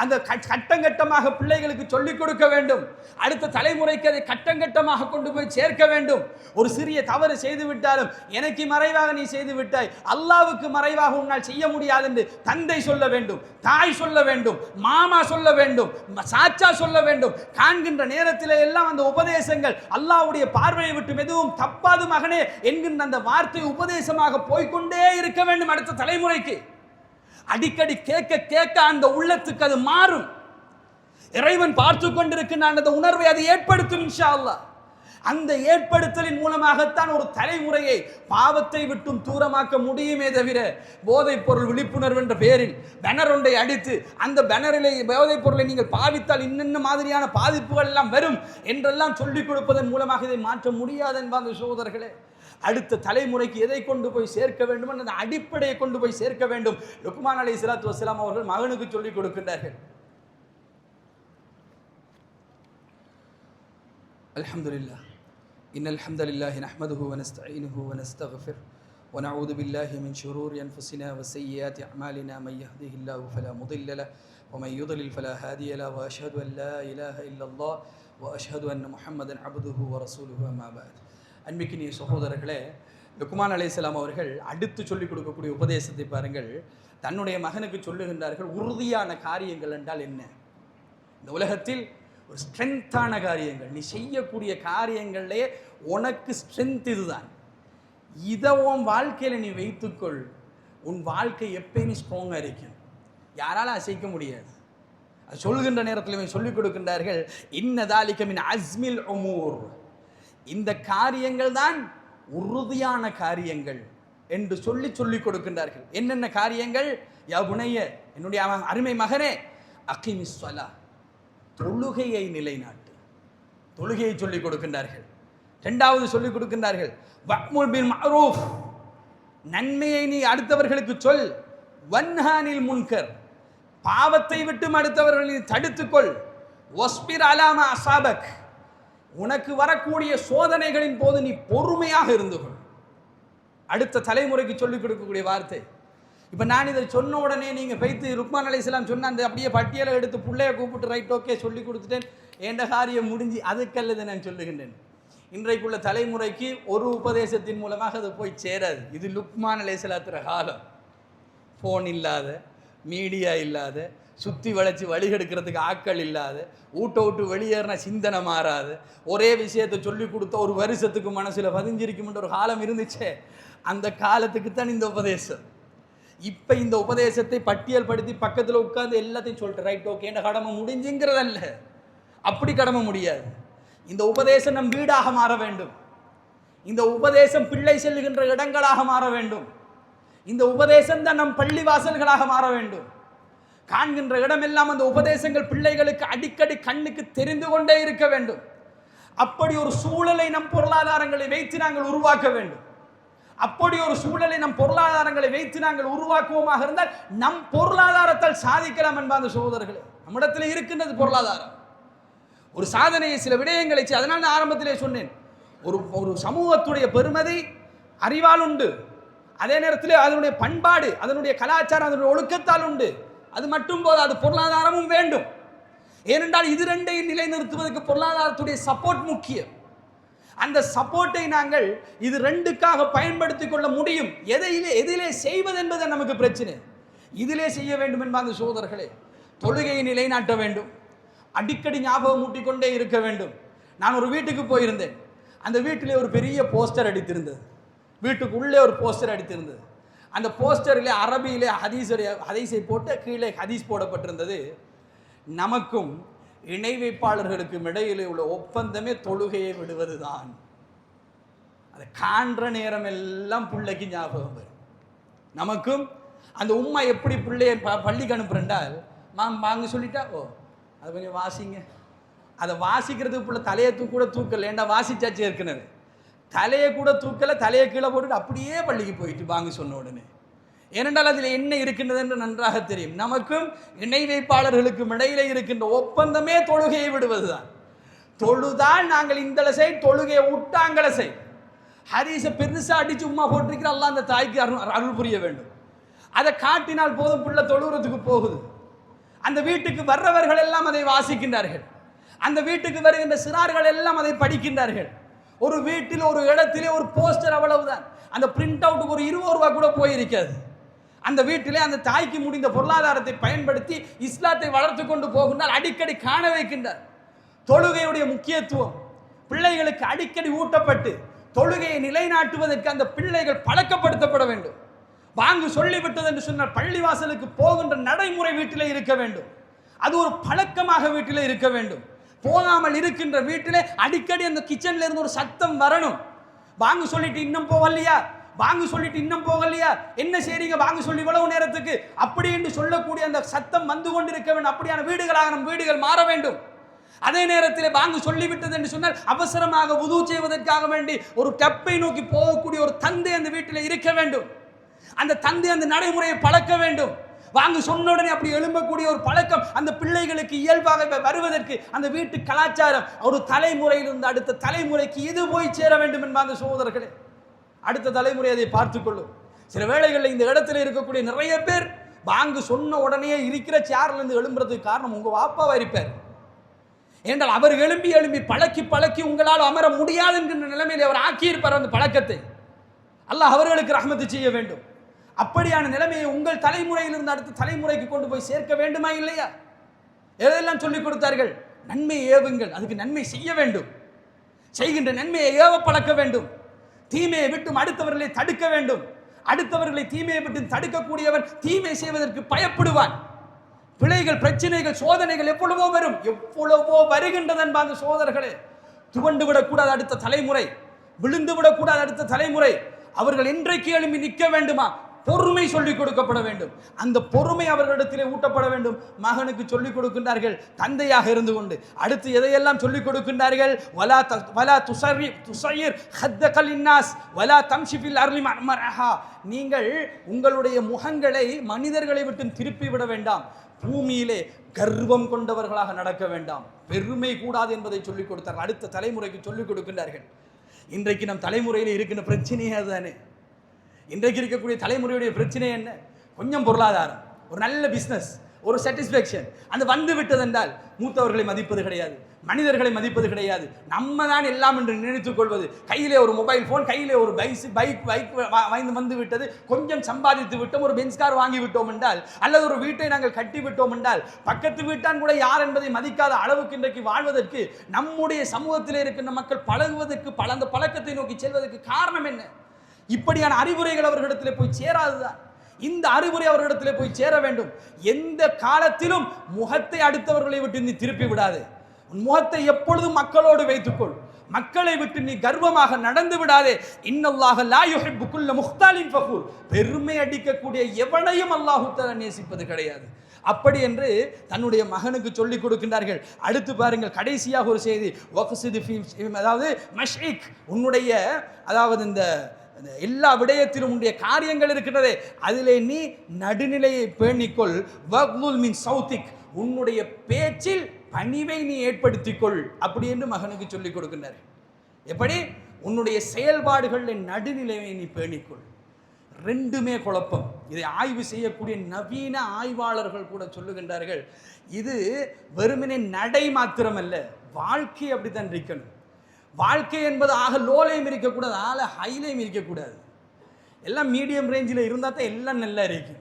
அந்த கட்டங்கட்டமாக பிள்ளைகளுக்கு சொல்லிக் கொடுக்க வேண்டும். அடுத்த தலைமுறைக்கு அதை கட்டங்கட்டமாக கொண்டு போய் சேர்க்க வேண்டும். ஒரு சிறிய தவறு செய்து விட்டாலும் எனக்கு மறைவாக நீ செய்து விட்டாய், அல்லாவுக்கு மறைவாக உன்னால் செய்ய முடியாது என்று தந்தை சொல்ல வேண்டும், தாய் சொல்ல வேண்டும், மாமா சொல்ல வேண்டும், சாச்சா சொல்ல வேண்டும். காண்கின்ற நேரத்தில் எல்லாம் அந்த உபதேசங்கள் அல்லாஹ்வுடைய பார்வையை விட்டு எதுவும் தப்பாது மகனே என்கின்ற அந்த வார்த்தை உபதேசமாக போய்கொண்டே இருக்க வேண்டும். அடுத்த தலைமுறைக்கு அடிக்கடி கேட்க கேட்க அந்த உள்ளத்துக்கு அது மாறும். இறைவன் பார்த்து கொண்டிருக்கின்ற அந்த உணர்வை அது ஏற்படுத்தும் இன்ஷா அல்லாஹ். அந்த ஏற்படுத்தலின் மூலமாகத்தான் ஒரு தலைமுறையை பாவத்தை விட்டும் தூரமாக்க முடியுமே தவிர போதைப் பொருள் விழிப்புணர்வு என்ற பெயரில் பேனர் ஒன்றை அடித்து அந்த பேனரிலே போதைப் பொருளை நீங்கள் பாவித்தால் இன்னென்ன மாதிரியான பாதிப்புகள் எல்லாம் வரும் என்றெல்லாம் சொல்லிக் கொடுப்பதன் மூலமாக இதை மாற்ற முடியாது என்பாங்க சகோதரர்களே. அடுத்த தலைமுறைக்கு எதை கொண்டு போய் சேர்க்க வேண்டும் என்ற அடிப்படையை கொண்டு போய் சேர்க்க வேண்டும். லுக்மான் அலைஹிஸ்ஸலாத்து வஸ்ஸலாம் அவர்கள் மகனுக்கு சொல்லிக் கொடுக்கின்றார்கள். அல்ஹம்துலில்லாஹ் இன்னல் ஹம்தலில்லாஹி நஹ்மதுஹு வ நஸ்தஈனுஹு வ நஸ்தக்ஃபிர் வ நஊது பில்லாஹி மின் ஷுரூரி அன்ஃபுஸினா வ ஸய்யிஆத்தி அஅமாலினா மன் யஹ்திஹில்லாஹு ஃபலா முضில்ல லஹு வ மன் யுضلل ஃபலா ஹாதிய லஹு வ அஷ்ஹது அன் லா இலாஹா இல்லல்லாஹ் வ அஷ்ஹது அன்ன முஹம்மதன் அப்துஹு வ ரசூலுஹு அம்மா பஅத். அன்பிக்கினிய சகோதரர்களே, லுக்மான் அலைஹிஸ்ஸலாம் அவர்கள் அடுத்து சொல்லிக் கொடுக்கக்கூடிய உபதேசத்தை பாருங்கள். தன்னுடைய மகனுக்கு சொல்லுகின்றார்கள், உறுதியான காரியங்கள் என்றால் என்ன? இந்த உலகத்தில் ஒரு ஸ்ட்ரென்த்தான காரியங்கள், நீ செய்யக்கூடிய காரியங்கள்லேயே உனக்கு ஸ்ட்ரென்த் இதுதான். இதை உன் வாழ்க்கையில் நீ வைத்துக்கொள், உன் வாழ்க்கை எப்பயுமே ஸ்ட்ராங்காக இருக்கும், யாராலும் அசைக்க முடியாது. அது சொல்கின்ற நேரத்தில் சொல்லிக் கொடுக்கின்றார்கள், இன்னதாலிக மின் அஸ்மில் உமூர், இந்த காரியங்கள் தான் உறுதியான காரியங்கள் என்று சொல்லிக் கொடுக்கின்றார்கள். என்னென்ன காரியங்கள்? யா புனைய, என்னுடைய அருமை மகனே, அகிமிஸ் ஸலா, தொழுகையை நிலைநாட்டு. தொழுகையை சொல்லிக் கொடுக்கின்றார்கள். இரண்டாவது சொல்லிக் கொடுக்கின்றார்கள், வஅ்முர் பில் மஅரூஃப், நன்மையை நீ அடுத்தவர்களுக்கு சொல். வன்ஹானில் முன்கர், பாவத்தை விட்டு அடுத்தவர்களை தடுத்துக்கொள். வஸ்பிர் அலா மா அஸாபக், உனக்கு வரக்கூடிய சோதனைகளின் போது நீ பொறுமையாக இருந்து கொள். அடுத்த தலைமுறைக்கு சொல்லிக் கொடுக்கக்கூடிய வார்த்தை. இப்போ நான் இதை சொன்ன உடனே நீங்கள் வைத்து லுக்மான் அலைஹிஸ்ஸலாம் சொன்ன அந்த அப்படியே பட்டியலை எடுத்து பிள்ளைய கூப்பிட்டு ரைட் ஓகே சொல்லி கொடுத்துட்டேன், என்ற காரியம் முடிஞ்சு, அதுக்கல்லது நான் சொல்லுகின்றேன். இன்றைக்குள்ள தலைமுறைக்கு ஒரு உபதேசத்தின் மூலமாக அது போய் சேராது. இது லுக்மான் அலைஹிஸ்ஸலாத்துற காலம். ஃபோன் இல்லாத, மீடியா இல்லாத, சுற்றி வளைச்சி வழிகெடுக்கிறதுக்கு ஆட்கள் இல்லாத, ஊட்ட விட்டு வெளியேறின சிந்தனை மாறாது, ஒரே விஷயத்தை சொல்லி கொடுத்த ஒரு வருஷத்துக்கு மனசில் பதிஞ்சிருக்கும்ன்ற ஒரு காலம் இருந்துச்சே, அந்த காலத்துக்கு தான் இந்த உபதேசம். இப்போ இந்த உபதேசத்தை பட்டியல் படுத்தி பக்கத்தில் உட்கார்ந்து எல்லாத்தையும் சொல்லிட்டு ரைட் ஓகே என்ற கடமை முடிஞ்சுங்கிறதல்ல. அப்படி கடமை முடியாது. இந்த உபதேசம் நம் வீடாக மாற வேண்டும். இந்த உபதேசம் பிள்ளை செல்லுகின்ற இடங்களாக மாற வேண்டும். இந்த உபதேசம் தான் நம் பள்ளி வாசல்களாக மாற வேண்டும். காண்கின்ற இடமெல்லாம் அந்த உபதேசங்கள் பிள்ளைகளுக்கு அடிக்கடி கண்ணுக்கு தெரிந்து கொண்டே இருக்க வேண்டும். அப்படி ஒரு சூழலை நம் பொருளாதாரங்களை வைத்து நாங்கள் உருவாக்க வேண்டும். அப்படி ஒரு சூழலை நம் பொருளாதாரங்களை வைத்து நாங்கள் உருவாக்குவோமாக இருந்தால் நம் பொருளாதாரத்தால் சாதிக்கலாம் என்பாங்க சகோதரர்களே. நம்மிடத்தில் இருக்கின்றது பொருளாதாரம். ஒரு சாதனையை, சில விடயங்களை, அதனால் நான் ஆரம்பத்திலே சொன்னேன், ஒரு சமூகத்துடைய பெருமதி அறிவால் உண்டு, அதே நேரத்தில் அதனுடைய பண்பாடு, அதனுடைய கலாச்சாரம், அதனுடைய ஒழுக்கத்தால் உண்டு. அது மட்டும் போது, அது பொருளாதாரமும் வேண்டும். ஏனென்றால் இது ரெண்டையும் நிலைநிறுத்துவதற்கு பொருளாதாரத்துடைய சப்போர்ட் முக்கியம். அந்த சப்போர்ட்டை நாங்கள் இது ரெண்டுக்காக பயன்படுத்திக் கொள்ள முடியும். எதிலே செய்வது என்பது நமக்கு பிரச்சனை. இதிலே செய்ய வேண்டும் என்பாங்க சகோதரர்களே. தொழுகையை நிலைநாட்ட வேண்டும், அடிக்கடி ஞாபகம் ஊட்டிக்கொண்டே இருக்க வேண்டும். நான் ஒரு வீட்டுக்கு போயிருந்தேன். அந்த வீட்டிலே ஒரு பெரிய போஸ்டர் அடித்திருந்தது. வீட்டுக்கு உள்ளே ஒரு போஸ்டர் அடித்திருந்தது. அந்த போஸ்டரிலே அரபியிலே ஹதீஸை போட்டு கீழே ஹதீஸ் போடப்பட்டிருந்தது. நமக்கும் இணை வைப்பாளர்களுக்கும் இடையிலே உள்ள ஒப்பந்தமே தொழுகையை விடுவது தான். அதை காண்ற நேரம் எல்லாம் பிள்ளைக்கு ஞாபகம் வரும். நமக்கும் அந்த உம்மா எப்படி பிள்ளைய பள்ளிக்கு அனுப்புறேன்டால் வாங்க சொல்லிட்டா, ஓ அது கொஞ்சம் வாசிங்க, அதை வாசிக்கிறதுக்கு பிள்ளை தலையை கூட தூக்கல, ஏண்டா வாசிச்சாச்சு ஏற்கனவே. தலையை கூட தூக்கலை, தலையை கீழே போட்டுட்டு அப்படியே பள்ளிக்கு போயிட்டு வாங்க சொன்ன உடனே. ஏனென்றால் அதில் என்ன இருக்கின்றது என்று நன்றாக தெரியும். நமக்கும் இணை வைப்பாளர்களுக்கும் இடையிலே இருக்கின்ற ஒப்பந்தமே தொழுகையை விடுவதுதான். தொழுதால் நாங்கள் இந்த செய், தொழுகையை விட்டாங்கள செய். ஹதீஸை பெருசா அடிச்சு உம்மா போட்டிருக்கிற அல்லாஹ் அந்த தாய்க்கு அருள் புரிய வேண்டும். அதை காட்டினால் போதும், பிள்ளை தொழுகிறதுக்கு போகுது. அந்த வீட்டுக்கு வர்றவர்கள் எல்லாம் அதை வாசிக்கின்றார்கள். அந்த வீட்டுக்கு வருகின்ற சிறார்கள் எல்லாம் அதை படிக்கின்றார்கள். ஒரு வீட்டில் ஒரு இடத்திலே ஒரு போஸ்டர், அவ்வளவுதான். அந்த பிரிண்ட் அவுட்டுக்கு ஒரு 20 ரூபா கூட போயிருக்காது. அந்த வீட்டிலே அந்த தாய்க்கு முடிந்த பொருளாதாரத்தை பயன்படுத்தி இஸ்லாத்தை வளர்த்து கொண்டு போகின்றார். அடிக்கடி காண வைக்கின்றார். தொழுகையுடைய முக்கியத்துவம் பிள்ளைகளுக்கு அடிக்கடி ஊட்டப்பட்டு தொழுகையை நிலைநாட்டுவதற்கு அந்த பிள்ளைகள் பழக்கப்படுத்தப்பட வேண்டும். வாங்கு சொல்லிவிட்டது என்று சொன்னால் பள்ளிவாசலுக்கு போகின்ற நடைமுறை வீட்டிலே இருக்க வேண்டும். அது ஒரு பழக்கமாக வீட்டிலே இருக்க வேண்டும். போகாமல் இருக்கின்ற வீட்டிலே அடிக்கடி அந்த கிச்சன்ல இருந்து ஒரு சத்தம் வரணும். வாங்கு சொல்லிட்டு இன்னும் போகலையா, வாங்கு சொல்லிட்டு இன்னும் போகலையா, என்ன செய்றீங்க வாங்கு சொல்லி இவ்வளவு நேரத்துக்கு, அப்படி என்று சொல்லக்கூடிய அந்த சத்தம் வந்து கொண்டிருக்க வேண்டும். அப்படியான வீடுகளாக நம் வீடுகள் மாற வேண்டும். அதே நேரத்தில் வாங்கு சொல்லிவிட்டது என்று சொன்னால் அவசரமாக வுது செய்வதற்காக வேண்டி ஒரு டப்பை நோக்கி போகக்கூடிய ஒரு தந்தை அந்த வீட்டில் இருக்க வேண்டும். அந்த தந்தை அந்த நடைமுறையை பழக்க வேண்டும். வாங்கு சொன்ன உடனே அப்படி எழும்பக்கூடிய ஒரு பழக்கம் அந்த பிள்ளைகளுக்கு இயல்பாக வருவதற்கு அந்த வீட்டு கலாச்சாரம் ஒரு தலைமுறையிலிருந்து அடுத்த தலைமுறைக்கு இது போய் சேர வேண்டும் என்பாங்க சகோதரர்களே. அடுத்த தலைமுறை அதை பார்த்துக் கொள்ளும். சில வேளைகளில் இந்த இடத்துல இருக்கக்கூடிய நிறைய பேர் வாங்கு சொன்ன உடனே இருக்கிற சேர்ல இருந்து எழும்புறதுக்கு காரணம் உங்க வாப்பாவா இருப்பார். என்றால் அவர் எழும்பி எழும்பி பழக்கி பழக்கி உங்களால் அமர முடியாது என்கின்ற நிலைமையில் அவர் ஆக்கியிருப்பார் அந்த பழக்கத்தை. அல்லாஹ் அவர்களுக்கு ரஹ்மத்து செய்ய வேண்டும். அப்படியான நிலைமையை உங்கள் தலைமுறையிலிருந்து அடுத்த தலைமுறைக்கு கொண்டு போய் சேர்க்க வேண்டுமா இல்லையா? எதெல்லாம் சொல்லிக் கொடுத்தார்கள்? நன்மையை ஏவுங்கள், அதுக்கு நன்மை செய்ய வேண்டும். செய்கின்ற நன்மையை ஏவ பழக்க வேண்டும். தீமையை விட்டும் அடுத்தவர்களை தடுக்க வேண்டும். அடுத்தவர்களை தீமையை விட்டு தடுக்கக்கூடியவன் தீமை செய்வதற்கு பயப்படுவான். பிழைகள், பிரச்சனைகள், சோதனைகள் எவ்வளவோ வரும், எவ்வளவோ வருகின்றது என்பாங்க சோதரர்களே. துவண்டு விடக்கூடாது அடுத்த தலைமுறை, விழுந்து விடக்கூடாது அடுத்த தலைமுறை. அவர்கள் இன்றைக்கு எழும்பி நிற்க வேண்டுமா? பொறுமை சொல்லிக் கொடுக்கப்பட வேண்டும். அந்த பொறுமை அவர்களிடத்திலே ஊட்டப்பட வேண்டும். மகனுக்கு சொல்லிக் கொடுக்கின்றார்கள் தந்தையாக இருந்து கொண்டு. அடுத்து எதையெல்லாம் சொல்லிக் கொடுக்கின்றார்கள்? வலா துஸய்யிர் ஹத்தகல் இன்னாஸ் வலா தம்ஷி ஃபில் அர்லி மர்ஹா. நீங்கள் உங்களுடைய முகங்களை மனிதர்களை விட்டு திருப்பி விட வேண்டாம். பூமியிலே கர்வம் கொண்டவர்களாக நடக்க வேண்டாம். பெருமை கூடாது என்பதை சொல்லிக் கொடுத்தார்கள். அடுத்த தலைமுறைக்கு சொல்லிக் கொடுக்கின்றார்கள். இன்றைக்கு நம் தலைமுறையில் இருக்கின்ற பிரச்சனையே அதுதானே. இன்றைக்கு இருக்கக்கூடிய தலைமுறையுடைய பிரச்சனை என்ன? கொஞ்சம் பொருளாதாரம், ஒரு நல்ல பிஸ்னஸ், ஒரு சாட்டிஸ்ஃபேக்ஷன் அந்த வந்து விட்டது என்றால் மூத்தவர்களை மதிப்பது கிடையாது, மனிதர்களை மதிப்பது கிடையாது. நம்ம தான் எல்லாம் என்று நினைத்துக் கொள்வது. கையிலே ஒரு மொபைல் ஃபோன், கையிலே ஒரு பைக் வந்து விட்டது, கொஞ்சம் சம்பாதித்து விட்டோம், ஒரு பென்ஸ் கார் வாங்கி விட்டோம் என்றால், அல்லது ஒரு வீட்டை நாங்கள் கட்டி விட்டோம் என்றால், பக்கத்து வீட்டான் கூட யார் என்பதை மதிக்காத அளவுக்கு இன்றைக்கு வாழ்வதற்கு நம்முடைய சமூகத்தில் இருக்கின்ற மக்கள் பழகுவதற்கு அந்த பழக்கத்தை நோக்கி செல்வதற்கு காரணம் என்ன? இப்படியான அறிவுரைகள் அவர்களிடத்தில் போய் சேராதுதான். இந்த அறிவுரை அவர்களிடத்தில் போய் சேர வேண்டும். எந்த காலத்திலும் முகத்தை அடுத்தவர்களை விட்டு நீ திருப்பி விடாது. முகத்தை எப்பொழுதும் மக்களோடு வைத்துக்கொள். மக்களை விட்டு நீ கர்வமாக நடந்து விடாதே. இன்னல்லாஹ லா யுஹிப்பு குல்ல முக்தாலின் ஃபகூர். பெருமை அடிக்கக்கூடிய எவனையும் அல்லாஹ் தஆலா நேசிப்பது கிடையாது. அப்படி என்று தன்னுடைய மகனுக்கு சொல்லிக் கொடுக்கின்றார்கள். அடுத்து பாருங்கள், கடைசியாக ஒரு செய்தி. அதாவது மஷ்இக், உன்னுடைய அதாவது இந்த எல்லா விடயத்திலும் உன்னுடைய காரியங்கள் இருக்கின்றதே அதிலே நீ நடுநிலையை பேணிக்கொள். வக்லுல் மின் சௌத்திக், உன்னுடைய பேச்சில் பணிவை நீ ஏற்படுத்திக்கொள். அப்படி என்று மகனுக்கு சொல்லிக் கொடுக்கின்றார். எப்படி? உன்னுடைய செயல்பாடுகளில் நடுநிலையை நீ பேணிக்கொள். ரெண்டுமே குழப்பம். இதை ஆய்வு செய்யக்கூடிய நவீன ஆய்வாளர்கள் கூட சொல்லுகின்றார்கள், இது வெறுமனே நடை மாத்திரமல்ல, வாழ்க்கை அப்படித்தான் இருக்கணும். வாழ்க்கை என்பது ஆக லோலையும் இருக்கக்கூடாது, ஆக ஹைலையும் இருக்கக்கூடாது. எல்லாம் மீடியம் ரேஞ்சில் இருந்தால் தான் எல்லாம் நல்லா இருக்கும்.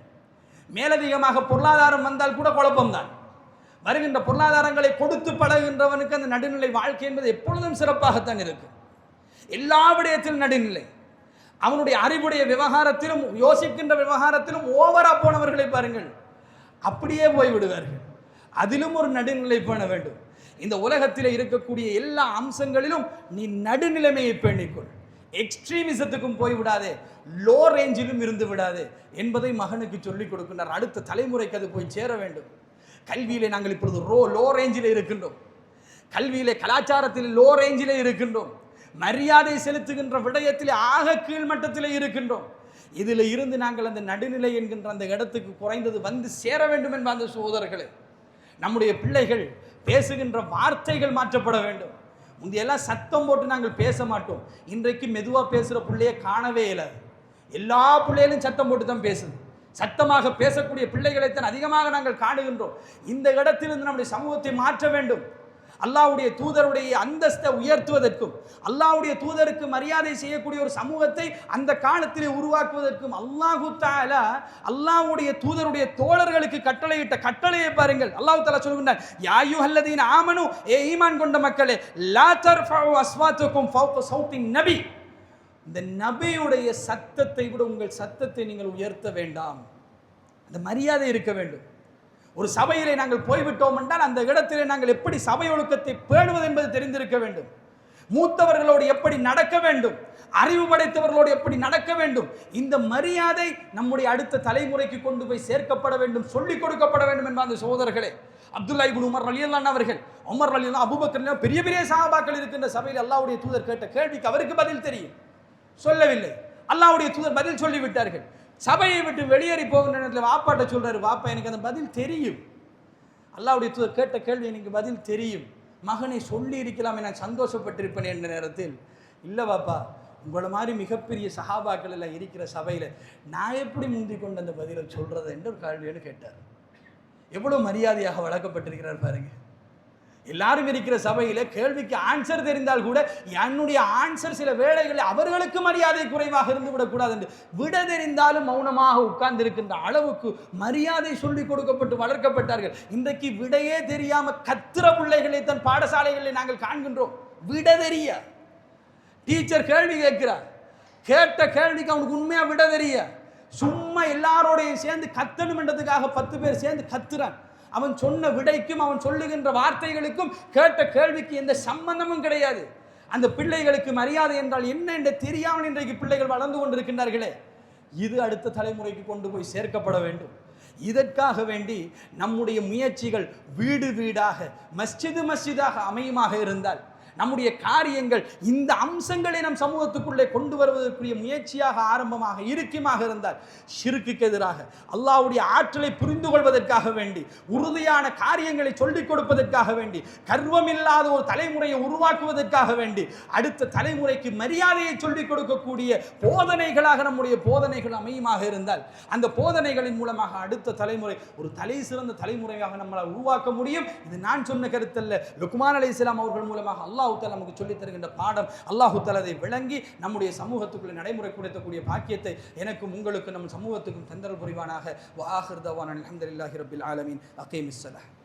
மேலதிகமாக பொருளாதாரம் வந்தால் கூட குழப்பம்தான். வருகின்ற பொருளாதாரங்களை கொடுத்து பழகின்றவனுக்கு அந்த நடுநிலை வாழ்க்கை என்பது எப்பொழுதும் சிறப்பாகத்தான் இருக்கும். எல்லா விடயத்திலும் நடுநிலை. அவனுடைய அறிவுடைய விவகாரத்திலும் யோசிக்கின்ற விவகாரத்திலும் ஓவரா போனவர்களை பாருங்கள், அப்படியே போய்விடுவார்கள். அதிலும் ஒரு நடுநிலை பேண வேண்டும். இந்த உலகத்தில் இருக்கக்கூடிய எல்லா அம்சங்களிலும் நீ நடுநிலைமையை பேணிக்கொள். எக்ஸ்ட்ரீமிசத்துக்கும் போய்விடாதே, லோ ரேஞ்சிலும் இருந்து விடாதே என்பதை மகனுக்கு சொல்லிக் கொடுக்கின்றார். அடுத்த தலைமுறைக்கு அது போய் சேர வேண்டும். கல்வியிலே நாங்கள் இப்பொழுது லோ ரேஞ்சிலே இருக்கின்றோம். கல்வியிலே கலாச்சாரத்தில் லோ ரேஞ்சிலே இருக்கின்றோம். மரியாதை செலுத்துகின்ற விடயத்திலே ஆக கீழ்மட்டத்திலே இருக்கின்றோம். இதில் இருந்து நாங்கள் அந்த நடுநிலை என்கின்ற அந்த இடத்துக்கு குறைந்தது வந்து சேர வேண்டும் என்ப அந்த சகோதரர்களே. நம்முடைய பிள்ளைகள் பேசுகின்ற வார்த்தைகள் மாற்றப்பட வேண்டும். முந்தையெல்லாம் சத்தம் போட்டு நாங்கள் பேச மாட்டோம். இன்றைக்கு மெதுவாக பேசுகிற பிள்ளையை காணவே இல்லை. எல்லா பிள்ளைகளும் சத்தம் போட்டு தான் பேசுது. சத்தமாக பேசக்கூடிய பிள்ளைகளைத்தான் அதிகமாக நாங்கள் காணுகின்றோம். இந்த இடத்திலிருந்து நம்முடைய சமூகத்தை மாற்ற வேண்டும். அல்லாஹ்வுடைய தூதருடைய அந்தஸ்தை உயர்த்துவதற்கும் அல்லாஹ்வுடைய தூதருக்கு மரியாதை செய்யக்கூடிய ஒரு சமூகத்தை அந்த காலத்திலே உருவாக்குவதற்கும் அல்லாஹு தஆலா அல்லாஹ்வுடைய தூதருடைய தோழர்களுக்கு கட்டளையிட்ட கட்டளையை பாருங்கள். அல்லாஹ் தஆலா சொல்கிறார், யா அய்யுஹல்லதீன ஆமனு, ஏ ஈமான் கொண்ட மக்களே, லா தர்ஃபஉ அஸ்வாத்தக்கும் ஃபௌக ஸௌத்தின் நபி, இந்த நபியுடைய சத்தத்தை விட உங்கள் சத்தத்தை நீங்கள் உயர்த்த வேண்டாம். அந்த மரியாதை இருக்க வேண்டும். ஒரு சபையிலே நாங்கள் போய்விட்டோம் என்றால் அந்த இடத்திலே நாங்கள் எப்படி சபை ஒழுக்கத்தை பேணுவது என்பது தெரிந்திருக்க வேண்டும். மூத்தவர்களோடு எப்படி நடக்க வேண்டும், அறிவு படைத்தவர்களோடு எப்படி நடக்க வேண்டும், இந்த மரியாதை நம்முடைய அடுத்த தலைமுறைக்கு கொண்டு போய் சேர்க்கப்பட வேண்டும், சொல்லிக் கொடுக்கப்பட வேண்டும் என்பது அந்த சகோதரர்களே. அப்துல்லா இப்னு உமர் ரலியல்லாஹு அவர்கள், உமர் ரலியல்லாஹு, அபூபக்கர், பெரிய பெரிய சஹாபாக்கள் இருக்கின்ற சபையில் அல்லாஹ்வுடைய தூதர் கேட்ட கேள்விக்கு அவருக்கு பதில் தெரியும், சொல்லவில்லை. அல்லாஹ்வுடைய தூதர் பதில் சொல்லிவிட்டார்கள். சபையை விட்டு வெளியேறி போகின்ற நேரத்தில் வாப்பாட்ட சொல்றாரு, வாப்பா எனக்கு அந்த பதில் தெரியும். அல்லாஹ்வுடைய தூதர் கேட்ட கேள்வி எனக்கு பதில் தெரியும், மகனை சொல்லி இருக்கலாமே, நான் சந்தோஷப்பட்டிருப்பேன் என்ற நேரத்தில், இல்லை வாப்பா, உங்களை மாதிரி மிகப்பெரிய சஹாபாக்கள் எல்லாம் இருக்கிற சபையில் நான் எப்படி முந்தி கொண்டு அந்த பதிலை சொல்றது என்று ஒரு கேள்வின்னு கேட்டார். எவ்வளவு மரியாதையாக வளர்க்கப்பட்டிருக்கிறார் பாருங்க. எல்லாரும் இருக்கிற சபையில கேள்விக்கு ஆன்சர் தெரிந்தால் கூட என்னுடைய ஆன்சர் சில வேளைகளில் அவர்களுக்கு மரியாதை குறைவாக இருந்து விடக்கூடாது என்று விட தெரிந்தாலும் மௌனமாக உட்கார்ந்து இருக்கின்ற அளவுக்கு மரியாதை சொல்லிக் கொடுக்கப்பட்டு வளர்க்கப்பட்டார்கள். இன்றைக்கு விடையே தெரியாம கத்திர பிள்ளைகளை தன் பாடசாலைகளில் நாங்கள் காண்கின்றோம். விட தெரிய டீச்சர் கேள்வி கேட்கிறார், கேட்ட கேள்விக்கு அவனுக்கு உண்மையா விட தெரிய, சும்மா எல்லாரோடையும் சேர்ந்து கத்தணும் என்றதுக்காக 10 பேர் சேர்ந்து கத்துறான். அவன் சொன்ன விடைக்கும் அவன் சொல்லுகின்ற வார்த்தைகளுக்கும் கேட்ட கேள்விக்கு எந்த சம்பந்தமும் கிடையாது. அந்த பிள்ளைகளுக்கு மரியாதை என்றால் என்ன என்று தெரியாமல் இன்றைக்கு பிள்ளைகள் வளர்ந்து கொண்டிருக்கின்றார்களே. இது அடுத்த தலைமுறைக்கு கொண்டு போய் சேர்க்கப்பட வேண்டும். இதற்காக வேண்டி நம்முடைய முயற்சிகள் வீடு வீடாக, மஸ்ஜிது மஸ்ஜிதாக அமையுமாக இருந்தால், நம்முடைய காரியங்கள் இந்த அம்சங்களை நம் சமூகத்துக்குள்ளே கொண்டு வருவதற்குரிய முயற்சியாக ஆரம்பமாக இருக்குமாக இருந்தால், ஷிர்க்குக்கு எதிராக அல்லாஹ்வுடைய ஆற்றலை புரிந்து கொள்வதற்காக வேண்டி, உறுதியான காரியங்களை சொல்லிக் கொடுப்பதற்காக வேண்டி, கர்வமில்லாத ஒரு தலைமுறையை உருவாக்குவதற்காக வேண்டி, அடுத்த தலைமுறைக்கு மரியாதையை சொல்லிக் கொடுக்கக்கூடிய போதனைகளாக நம்முடைய போதனைகள் அமையுமாக இருந்தால், அந்த போதனைகளின் மூலமாக அடுத்த தலைமுறை ஒரு தலை சிறந்த தலைமுறையாக நம்மளால் உருவாக்க முடியும். இது நான் சொன்ன கருத்தல்ல, லுக்மான் அலைஹிஸ்ஸலாம் அவர்கள் மூலமாக அல்லாஹ் தஆலா நமக்கு சொல்லித் தருகின்ற பாடம். அல்லாஹ் தஆலா அதை விளங்கி நம்முடைய சமூகத்துக்குள்ள நடைமுறைப்படுத்தக்கூடிய பாக்கியத்தை எனக்கும் உங்களுக்கு நம் சமூகத்துக்கும் தந்தல் புரிவானாக. வ ஆகிர் தவானா அல்ஹம்துலில்லாஹி ரப்பில் ஆலமீன். அகீமிஸ் ஸலாத்.